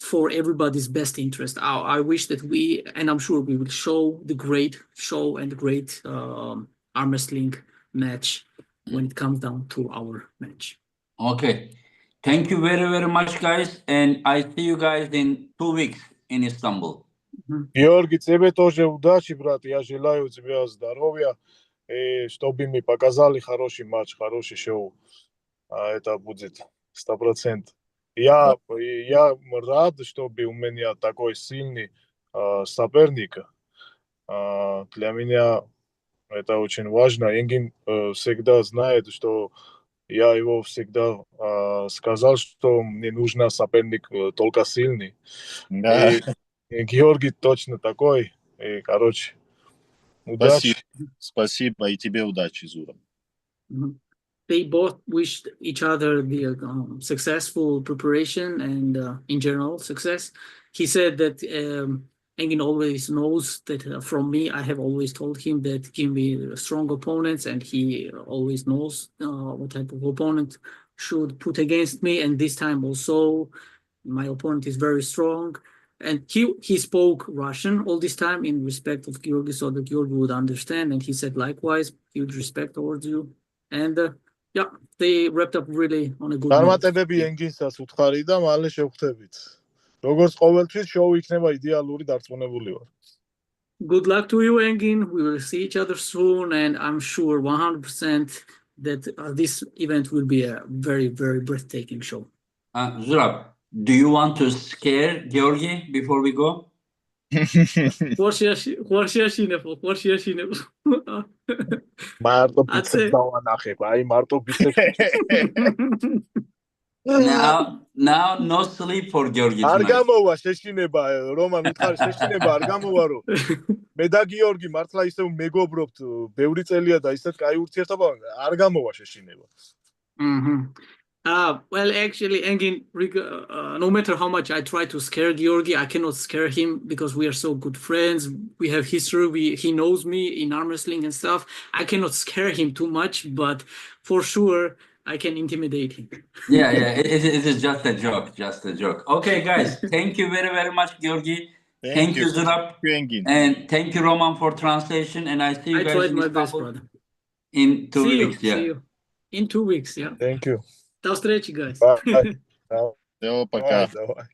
for everybody's best interest. I wish that we, and I'm sure we will show the great show and great arm wrestling match when it comes down to our match. Okay. Thank you very, very much, guys. And I see you guys in 2 weeks in Istanbul. Георгий, тебе тоже удачи, брат. Я желаю тебе здоровья, чтобы мы показали хороший матч, хороший шоу. Это будет 100%. Я рад, чтобы у меня такой сильный соперник. Для меня это очень важно. Энгин всегда знает, что я его всегда сказал, что мне нужен соперник только сильный. Да. И Георгий точно такой. И, короче, Удачи. Спасибо, и тебе удачи, Зураб. They both wished each other the successful preparation and in general success. He said that Engin always knows that from me, I have always told him that give me strong opponents, and he always knows what type of opponent should put against me. And this time also, my opponent is very strong. And he spoke Russian all this time in respect of Georgi, so that Georgi would understand. And he said likewise, huge respect towards you. And yeah, they wrapped up really on a good note. წარმატებები ენგინსას უთხარი და მალე შევხვდებით. როგორც ყოველთვის შოუ იქნება იდეალური, დარწმუნებული ვარ. Good luck to you, Engin. We will see each other soon, and I'm sure 100% that this event will be a very, very breathtaking show. Zurab, do you want to scare Georgi before we go? მარტო ბიცეps დავანახებ, აი მარტო ბიცეps. Now no sleep for Georgi არ tonight. გამოვა შეშინება, რომან უთხარი შეშინება არ გამოვა, რომ მე და გიორგი მართლა ისევ მეგობრობთ ბევრი წელია და ისეთ კაი ურთიერთობა არ გამოვა შეშინება. Well, actually, Engin, no matter how much I try to scare Georgi, I cannot scare him because we are so good friends. We have history. He knows me in arm wrestling and stuff. I cannot scare him too much, but for sure, I can intimidate him. Yeah, it is just a joke, Okay, guys, thank you very, very much, Georgi. Thank you, Zurab. And thank you, Roman, for translation. And I see you guys tried my best, brother. In 2 weeks. See you. In 2 weeks, yeah. Thank you. До встречи, guys. Bye. Все, пока. Давай.